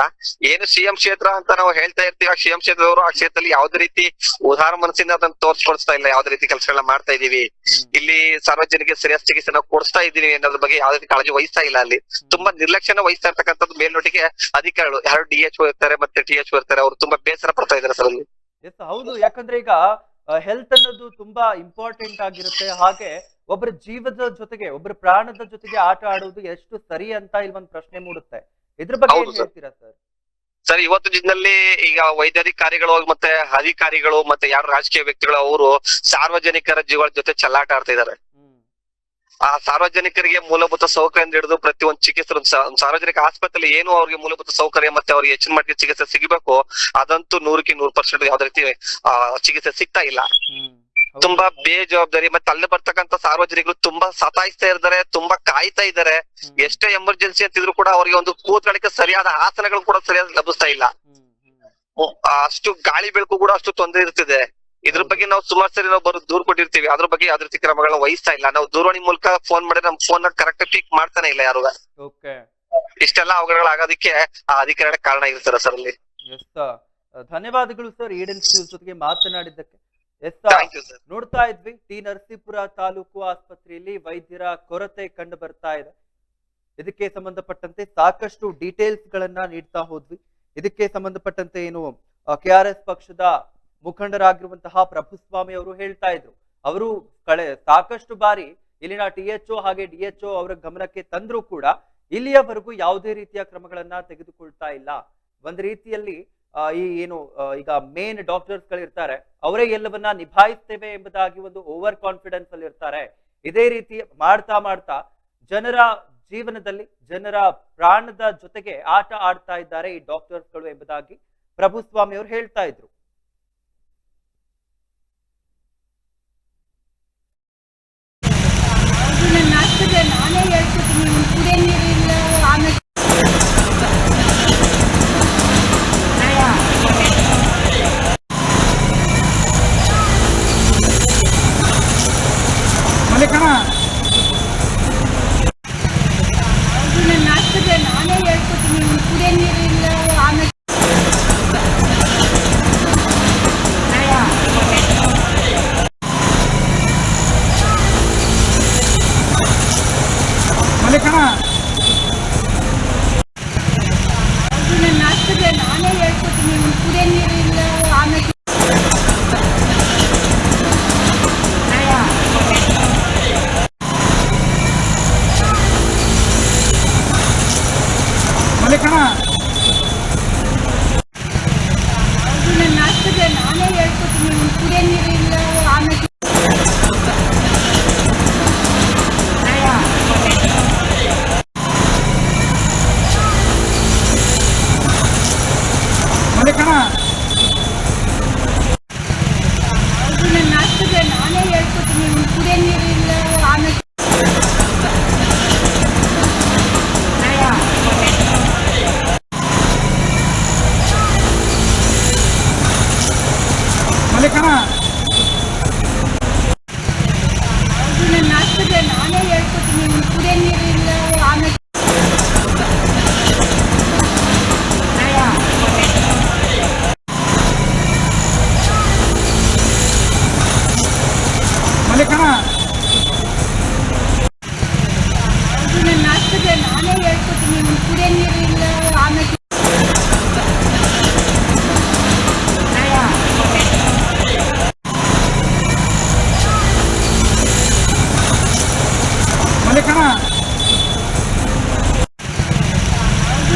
C: ಏನು CM ಕ್ಷೇತ್ರ ಅಂತ ನಾವು ಹೇಳ್ತಾ ಇರ್ತೀವಿ, ಆ CM ಕ್ಷೇತ್ರದವರು ಆ ಕ್ಷೇತ್ರದಲ್ಲಿ ಯಾವ್ದೇ ರೀತಿ ಉದಾರ ಮನಸ್ಸಿಂದ ಅದನ್ನ ತೋರ್ಸ್ಕೊಡ್ತಾ ಇಲ್ಲ. ಯಾವ್ದೇ ರೀತಿ ಕೆಲಸಗಳನ್ನ ಮಾಡ್ತಾ ಇದೀವಿ, ಇಲ್ಲಿ ಸಾರ್ವಜನಿಕ ಸರಿಯಾದ ಚಿಕಿತ್ಸೆ ನಾವು ಕೊಡಿಸ್ತಾ ಇದೀವಿ ಅನ್ನೋದ್ರ ಬಗ್ಗೆ ಯಾವ್ದೇ ರೀತಿ ಕಾಳಜಿ ವಹಿಸ್ತಾ ಇಲ್ಲ. ಅಲ್ಲಿ ತುಂಬಾ ನಿರ್ಲಕ್ಷ್ಯನ ವಹಿಸ್ತಾ ಇರ್ತಕ್ಕಂಥದ್ದು ಮೇಲ್ನೋಟಿಗೆ ಅಧಿಕಾರಿಗಳು ಯಾರು DHO ಇರ್ತಾರೆ ಮತ್ತೆ THO ಇರ್ತಾರೆ, ಅವ್ರು ತುಂಬಾ ಬೇಸರ ಪಡ್ತಾ ಇದಾರೆ ಸರ್ ಅಲ್ಲಿ.
A: ಎಸ್, ಹೌದು. ಯಾಕಂದ್ರೆ ಈಗ ಹೆಲ್ತ್ ಅನ್ನೋದು ತುಂಬಾ ಇಂಪಾರ್ಟೆಂಟ್ ಆಗಿರುತ್ತೆ. ಹಾಗೆ ಒಬ್ಬರ ಜೀವದ ಜೊತೆಗೆ ಒಬ್ಬರ ಪ್ರಾಣದ ಜೊತೆಗೆ ಆಟ ಆಡುವುದು ಎಷ್ಟು ಸರಿ ಅಂತ ಇಲ್ಲೊಂದು ಪ್ರಶ್ನೆ ಮೂಡುತ್ತೆ. ಇದ್ರ ಬಗ್ಗೆ ಏನ್ ಹೇಳ್ತೀರಾ ಸರ್?
C: ಸರ್, ಇವತ್ತು ದಿನದಲ್ಲಿ ಈಗ ವೈದ್ಯಾಧಿಕಾರಿಗಳು ಮತ್ತೆ ಅಧಿಕಾರಿಗಳು ಮತ್ತೆ ಯಾರು ರಾಜಕೀಯ ವ್ಯಕ್ತಿಗಳು ಅವರು ಸಾರ್ವಜನಿಕರ ಜೀವನ ಜೊತೆ ಚೆಲ್ಲಾಟ ಆಡ್ತಾ ಇದಾರೆ. ಆ ಸಾರ್ವಜನಿಕರಿಗೆ ಮೂಲಭೂತ ಸೌಕರ್ಯ ಹಿಡಿದು ಪ್ರತಿಯೊಂದು ಚಿಕಿತ್ಸೆ ಸಾರ್ವಜನಿಕ ಆಸ್ಪತ್ರೆಯಲ್ಲಿ ಏನು ಅವ್ರಿಗೆ ಮೂಲಭೂತ ಸೌಕರ್ಯ ಮತ್ತೆ ಅವ್ರಿಗೆ ಹೆಚ್ಚಿನ ಮಟ್ಟಿಗೆ ಚಿಕಿತ್ಸೆ ಸಿಗಬೇಕು ಅದಂತೂ 100% ಯಾವ್ದೇ ರೀತಿ ಚಿಕಿತ್ಸೆ ಸಿಗ್ತಾ ಇಲ್ಲ. ತುಂಬಾ ಬೇಜವಾಬ್ದಾರಿ ಮತ್ತೆ ಅಲ್ಲಿ ಬರ್ತಕ್ಕಂತ ಸಾರ್ವಜನಿಕರು ತುಂಬಾ ಸತಾಯಿಸ್ತಾ ಇರ್ತಾರೆ, ತುಂಬಾ ಕಾಯ್ತಾ ಇದ್ದಾರೆ. ಎಷ್ಟೇ ಎಮರ್ಜೆನ್ಸಿ ಅಂತಿದ್ರು ಕೂಡ ಅವ್ರಿಗೆ ಒಂದು ಕೂತ್ಗಳಿಗೆ ಸರಿಯಾದ ಆಸನಗಳು ಕೂಡ ಸರಿಯಾದ ಲಭಿಸ್ತಾ ಇಲ್ಲ. ಅಷ್ಟು ಗಾಳಿ ಬೆಳಕು ಕೂಡ ಅಷ್ಟು ತೊಂದರೆ ಇರ್ತಿದೆ. ಇದ್ರ ಬಗ್ಗೆ ನಾವು ಸುಮಾರು ಸರಿ ನಾವು ದೂರ್ ಕೊಟ್ಟಿರ್ತೀವಿ, ಅದ್ರ ಬಗ್ಗೆ ಯಾವ್ದೇ ರೀತಿ ಕ್ರಮಗಳನ್ನ ವಹಿಸ್ತಾ ಇಲ್ಲ. ನಾವು ದೂರವಾಣಿ ಮೂಲಕ ಫೋನ್ ಮಾಡಿದ್ರೆ ನಮ್ ಫೋನ್ ಕರೆಕ್ಟ್ ಪಿಕ್ ಮಾಡ್ತಾನೆ ಇಲ್ಲ ಯಾರು. ಇಷ್ಟೆಲ್ಲ ಅವಘಡಗಳಾಗೋದಕ್ಕೆ ಆ ಅಧಿಕಾರಿ ಕಾರಣ ಆಗಿರ್ತಾರ ಸರ್ ಅಲ್ಲಿ.
A: ಧನ್ಯವಾದಗಳು ಸರ್ ಈಡನ್ಸ್ ನ್ಯೂಸ್ ಜೊತೆಗೆ ಮಾತನಾಡಿದ್ದಕ್ಕೆ. ನೋಡ್ತಾ ಇದ್ವಿ, ಟಿ ನರಸೀಪುರ ತಾಲೂಕು ಆಸ್ಪತ್ರೆಯಲ್ಲಿ ವೈದ್ಯರ ಕೊರತೆ ಕಂಡು ಬರ್ತಾ ಇದೆ. ಇದಕ್ಕೆ ಸಂಬಂಧಪಟ್ಟಂತೆ ಸಾಕಷ್ಟು ಡೀಟೇಲ್ಸ್ ಗಳನ್ನ ನೀಡ್ತಾ ಹೋದ್ವಿ. ಇದಕ್ಕೆ ಸಂಬಂಧಪಟ್ಟಂತೆ ಏನು KRS ಪಕ್ಷದ ಮುಖಂಡರಾಗಿರುವಂತಹ ಪ್ರಭುಸ್ವಾಮಿ ಅವರು ಹೇಳ್ತಾ ಇದ್ರು, ಅವರು ಸಾಕಷ್ಟು ಬಾರಿ ಇಲ್ಲಿನ THO ಹಾಗೆ DHO ಅವರ ಗಮನಕ್ಕೆ ತಂದ್ರೂ ಕೂಡ ಇಲ್ಲಿಯವರೆಗೂ ಯಾವುದೇ ರೀತಿಯ ಕ್ರಮಗಳನ್ನ ತೆಗೆದುಕೊಳ್ತಾ ಇಲ್ಲ. ಒಂದ್ ರೀತಿಯಲ್ಲಿ ಈ ಏನು ಈಗ ಮೇನ್ ಡಾಕ್ಟರ್ಸ್ ಗಳಿರ್ತಾರೆ ಅವರೇ ಎಲ್ಲವನ್ನ ನಿಭಾಯಿಸ್ತೇವೆ ಎಂಬುದಾಗಿ ಒಂದು ಓವರ್ ಕಾನ್ಫಿಡೆನ್ಸ್ ಅಲ್ಲಿ ಇರ್ತಾರೆ. ಇದೇ ರೀತಿ ಮಾಡ್ತಾ ಮಾಡ್ತಾ ಜನರ ಜೀವನದಲ್ಲಿ ಜನರ ಪ್ರಾಣದ ಜೊತೆಗೆ ಆಟ ಆಡ್ತಾ ಇದ್ದಾರೆ ಈ ಡಾಕ್ಟರ್ಸ್ ಗಳು ಎಂಬುದಾಗಿ ಪ್ರಭುಸ್ವಾಮಿ ಅವರು ಹೇಳ್ತಾ ಇದ್ರು.
B: ನಾನೇ ಹೇಳ್ತಿದ್ದೀನಿ, ಕುಡಿಯೋ ನೀರಿಲ್ಲ, ಆಮೇಲೆ ನನ್ನ ಆಸ್ಪತ್ರೆ ನಾನೇ ಹೇಳ್ಕೊತೀನಿ, ಕುಡಿಯೋ ನೀರಿಲ್ಲ, ಆಮೇಲೆ ನನ್ನ ಆಸ್ಪತ್ರೆ ನಾನೇ ಹೇಳ್ಕೊತೀನಿ, ಕುಡಿಯೋ ನೀರಿಲ್ಲ, ಆಮೇಲೆ ಅದು ನನ್ನ ಆಗ್ತದೆ, ನಾನೇ ಹೇಳ್ಕೊತೀನಿ. ಕುಡಿಯೋ ನೀರಿಲ್ಲ, ಆಮೇಲೆ ಅದು ನನ್ನ ಆಗ್ತದೆ, ನಾನೇ ಹೇಳ್ಕೊತೀನಿ. ಕುಡಿಯೋ ನೀರಿಲ್ಲ, ಆಮೇಲೆ ಅದು ನನ್ನ ಆಗ್ತದೆ, ನಾನೇ ಹೇಳ್ಕೊತೀನಿ. ಕುಡಿಯೋ ನೀರಿಲ್ಲ, ಆಮೇಲೆ ಅದು ನನ್ನ ಆಗ್ತದೆ, ನಾನೇ ಹೇಳ್ಕೊತೀನಿ. ಕುಡಿಯೋ ನೀರಿಲ್ಲ, ಆಮೇಲೆ ಅದು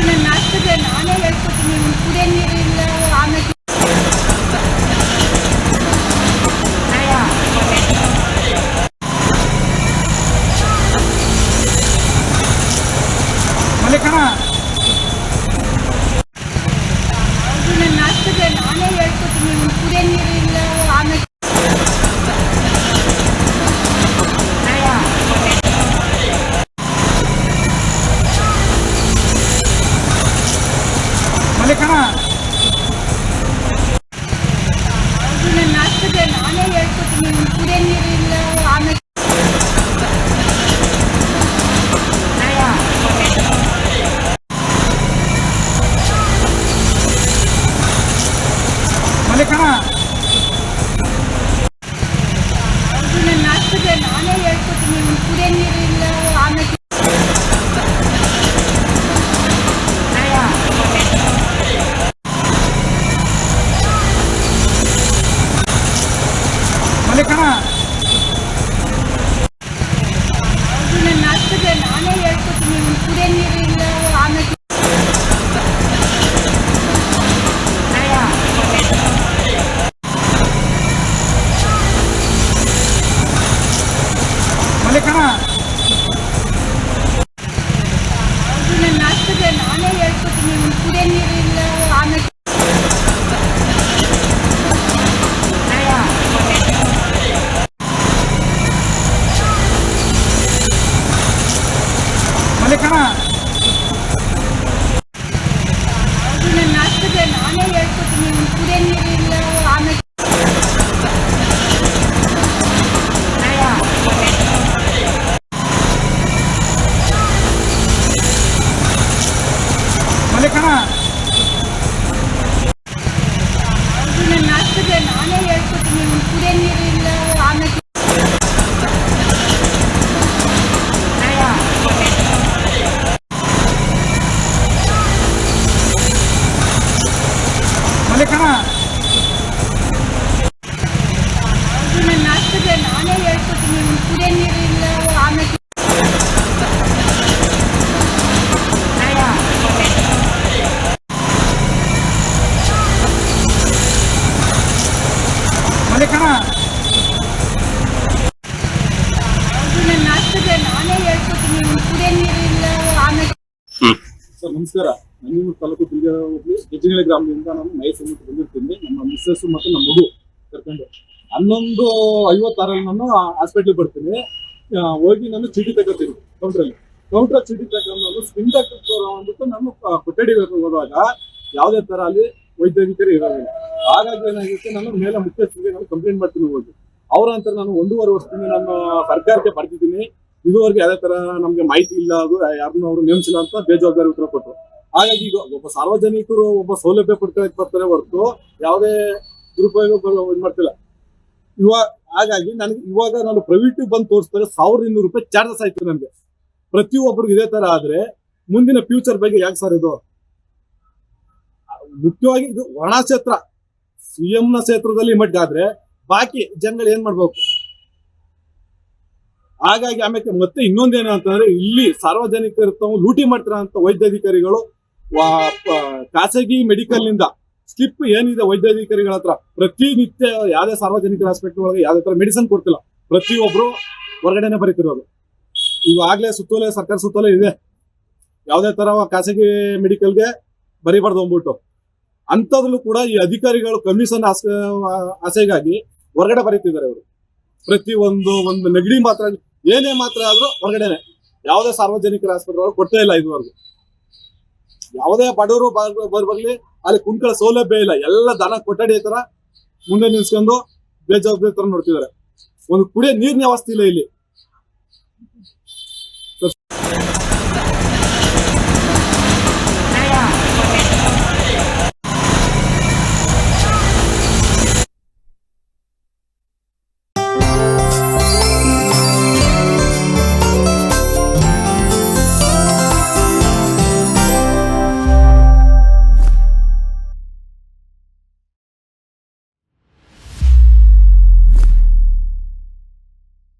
B: ನನ್ನ ಆಗ್ತದೆ, ನಾನೇ ಹೇಳ್ಕೊತೀನಿ. ಕುಡಿಯೋ ನೀರಿಲ್ಲ, ಆಮೇಲೆ ಅದು ನನ್ನ ಆಗ್ತದೆ, ನಾನೇ ಹೇಳ್ಕೊತೀನಿ. ಕುಡಿಯೋ ನೀರಿಲ್ಲ, ಆಮೇಲೆ ಅದು ನನ್ನ ಆಗ್ತದೆ, ನಾನೇ ಹೇಳ್ಕೊತೀನಿ. ಕುಡಿಯೋ ನೀರಿಲ್ಲ, ಆಮೇಲೆ ಅದು ನನ್ನ ಆಗ್ತದೆ, ನಾನೇ ಹೇಳ್ಕೊತೀನಿ. ಕುಡಿಯೋ ನೀರಿಲ್ಲ, ಆಮೇಲೆ ಅದು ನನ್ನ ಆಗ್ತದೆ, ನಾನೇ ಹೇಳ್ಕೊತೀನಿ. ಕುಡಿಯೋ ನೀರಿಲ್ಲ, ಆಮೇಲೆ ಅದು ನನ್ನ ಆಗ್ತದೆ, ನಾನೇ ಹೇಳ್ಕೊತೀನಿ. ಕುಡಿಯೋ ನೀರಿಲ್ಲ, ಆಮೇಲೆ ಅದು ನನ್ನ ಆಗ್ತದೆ, ನಾನೇ ಹೇಳ್ಕೊತೀನಿ. ಕುಡಿಯೋ ನೀರಿಲ್ಲ, ಆಮೇಲೆ ಅದು ನನ್ನ ಆಗ್ತದೆ, ನಾನೇ ಹೇಳ್ಕೊತೀನಿ. ಕುಡಿಯೋ ನೀರಿಲ್ಲ, ಆಮೇಲೆ ಅದು ನನ್ನ ಆಗ್ತದೆ, ನಾನೇ ಹೇಳ್ಕೊತೀನಿ. ಕುಡಿಯೋ ನೀರಿಲ್ಲ, ಆಮೇಲೆ
E: ಸರ್ ನಮಸ್ಕಾರ. ನಂಜನಗೂಡು ತಾಲೂಕು ಬಿಲ್ಗೇರ ಹೋಗ್ಲಿ ಗೆಜ್ಜಿನಳ್ಳಿ ಗ್ರಾಮದಿಂದ ನಾನು ಮೈಸೂರು ಬಂದಿರ್ತೀನಿ. ನಮ್ಮ ಮಿಸ್ಸಸ್ ಮತ್ತು ನಮ್ಮ ಮಗು ಕರ್ಕೊಂಡು 11:56 ನಾನು ಹಾಸ್ಪಿಟ್ಲಿಗೆ ಬರ್ತೀನಿ. ಹೋಗಿ ನಾನು ಚೀಟಿ ತಗೋತೀನಿ ಕೌಂಟ್ರಲ್ಲಿ ಚೀಟಿ ತಗೊಂಡು ನಾನು ಸ್ಕಿನ್ ಡಾಕ್ಟರ್ ಅಂದ್ಬಿಟ್ಟು ನಾನು ಕೊಠಡಿಗೆ ಹೋದಾಗ ಯಾವುದೇ ತರ ಅಲ್ಲಿ ವೈದ್ಯಾಧಿಕಾರಿ ಇರೋದಿಲ್ಲ. ಹಾಗಾಗಿ ಏನಾಗುತ್ತೆ, ನಾನು ಮೇಲೆ ಮುಖ್ಯಸ್ಥರಿಗೆ ನಾನು ಕಂಪ್ಲೇಂಟ್ ಮಾಡ್ತೀನಿ ಹೋಗಿ. ಅವ್ರ ಅಂತ ನಾನು 1.5 ವರ್ಷದಿಂದ ನಾನು ಸರ್ಕಾರಕ್ಕೆ ಬರ್ತಿದ್ದೀನಿ. ಇದುವರೆಗೆ ಯಾವುದೇ ತರ ನಮ್ಗೆ ಮಾಹಿತಿ ಇಲ್ಲ, ಅದು ಯಾರನ್ನೂ ಅವರು ನೇಮಿಸಿಲ್ಲ ಅಂತ ಬೇಜವಾಬ್ದಾರಿ ಉತ್ತರ ಕೊಟ್ಟರು. ಹಾಗಾಗಿ ಈಗ ಒಬ್ಬ ಸಾರ್ವಜನಿಕರು ಒಬ್ಬ ಸೌಲಭ್ಯ ಪಡ್ಕೊಳ್ಳೋಕೆ ಬರ್ತಾರೆ ಹೊರತು ಯಾವುದೇ ದುರುಪಯೋಗ ಮಾಡ್ತಿಲ್ಲ ಹಾಗಾಗಿ ನನಗೆ ಇವಾಗ ನಾನು ಪ್ರೈವೇಟ್ ಬಂದು ತೋರಿಸಿದ್ರೆ 1200 ರೂಪಾಯಿ ಚಾರ್ಜಸ್ ಆಯ್ತು ನನಗೆ. ಪ್ರತಿಯೊಬ್ಬರಿಗೆ ಇದೇ ತರ ಆದ್ರೆ ಮುಂದಿನ ಫ್ಯೂಚರ್ ಬಗ್ಗೆ ಯಾಕೆ ಸರ್ ಇದು? ಮುಖ್ಯವಾಗಿ ಇದು ಒಣ ಕ್ಷೇತ್ರ, ಸಿಎಂ ನ ಕ್ಷೇತ್ರದಲ್ಲಿ ಮಟ್ಟಾದ್ರೆ ಬಾಕಿ ಜನಗಳು ಏನ್ ಮಾಡ್ಬೇಕು? ಹಾಗಾಗಿ ಆಮೇಲೆ ಮತ್ತೆ ಇನ್ನೊಂದೇನು ಅಂತಂದ್ರೆ, ಇಲ್ಲಿ ಸಾರ್ವಜನಿಕರು ತಾವು ಲೂಟಿ ಮಾಡ್ತಾರ ಅಂತ ವೈದ್ಯಾಧಿಕಾರಿಗಳು ಖಾಸಗಿ ಮೆಡಿಕಲ್ ನಿಂದ ಸ್ಲಿಪ್ ಏನಿದೆ ವೈದ್ಯಾಧಿಕಾರಿಗಳ ಹತ್ರ ಪ್ರತಿನಿತ್ಯ ಯಾವುದೇ ಸಾರ್ವಜನಿಕ ಹಾಸ್ಪಿಟಲ್ ಒಳಗೆ ಯಾವುದೇ ತರ ಮೆಡಿಸಿನ್ ಕೊಡ್ತಿಲ್ಲ. ಪ್ರತಿಯೊಬ್ರು ಹೊರಗಡೆನೆ ಬರೀತಿರೋದು. ಈಗಾಗಲೇ ಸುತ್ತೋಲೆ, ಸರ್ಕಾರ ಸುತ್ತೋಲೆ ಇದೆ, ಯಾವುದೇ ತರ ಖಾಸಗಿ ಮೆಡಿಕಲ್ಗೆ ಬರೀಬಾರ್ದು ಅಂದ್ಬಿಟ್ಟು. ಅಂಥದ್ರಲ್ಲೂ ಕೂಡ ಈ ಅಧಿಕಾರಿಗಳು ಕಮಿಷನ್ ಆಸೆಗಾಗಿ ಹೊರಗಡೆ ಬರೀತಿದ್ದಾರೆ ಅವರು. ಪ್ರತಿ ಒಂದು ನೆಗಡಿ ಮಾತ್ರ ಏನೇ ಮಾತ್ರ ಆದ್ರೂ ಹೊರಗಡೆನೆ, ಯಾವುದೇ ಸಾರ್ವಜನಿಕರ ಆಸ್ಪತ್ರೆ ಕೊಡ್ತಾ ಇಲ್ಲ ಇದುವರೆಗೂ. ಯಾವುದೇ ಬಡವರು ಬರ್ಲಿ ಅಲ್ಲಿ ಕುಂತ್ಕೊಳ್ಳೋ ಸೌಲಭ್ಯ ಇಲ್ಲ. ಎಲ್ಲ ದನ ಕೊಠಡಿ ತರ ಮುಂದೆ ನಿಲ್ಸ್ಕೊಂಡು ಬೇಜವಾಬ್ದಾರಿ ತರ ನೋಡ್ತಿದ್ದಾರೆ. ಒಂದು ಕುಡಿಯೋ ನೀರಿನ ವ್ಯವಸ್ಥೆ ಇಲ್ಲ ಇಲ್ಲಿ.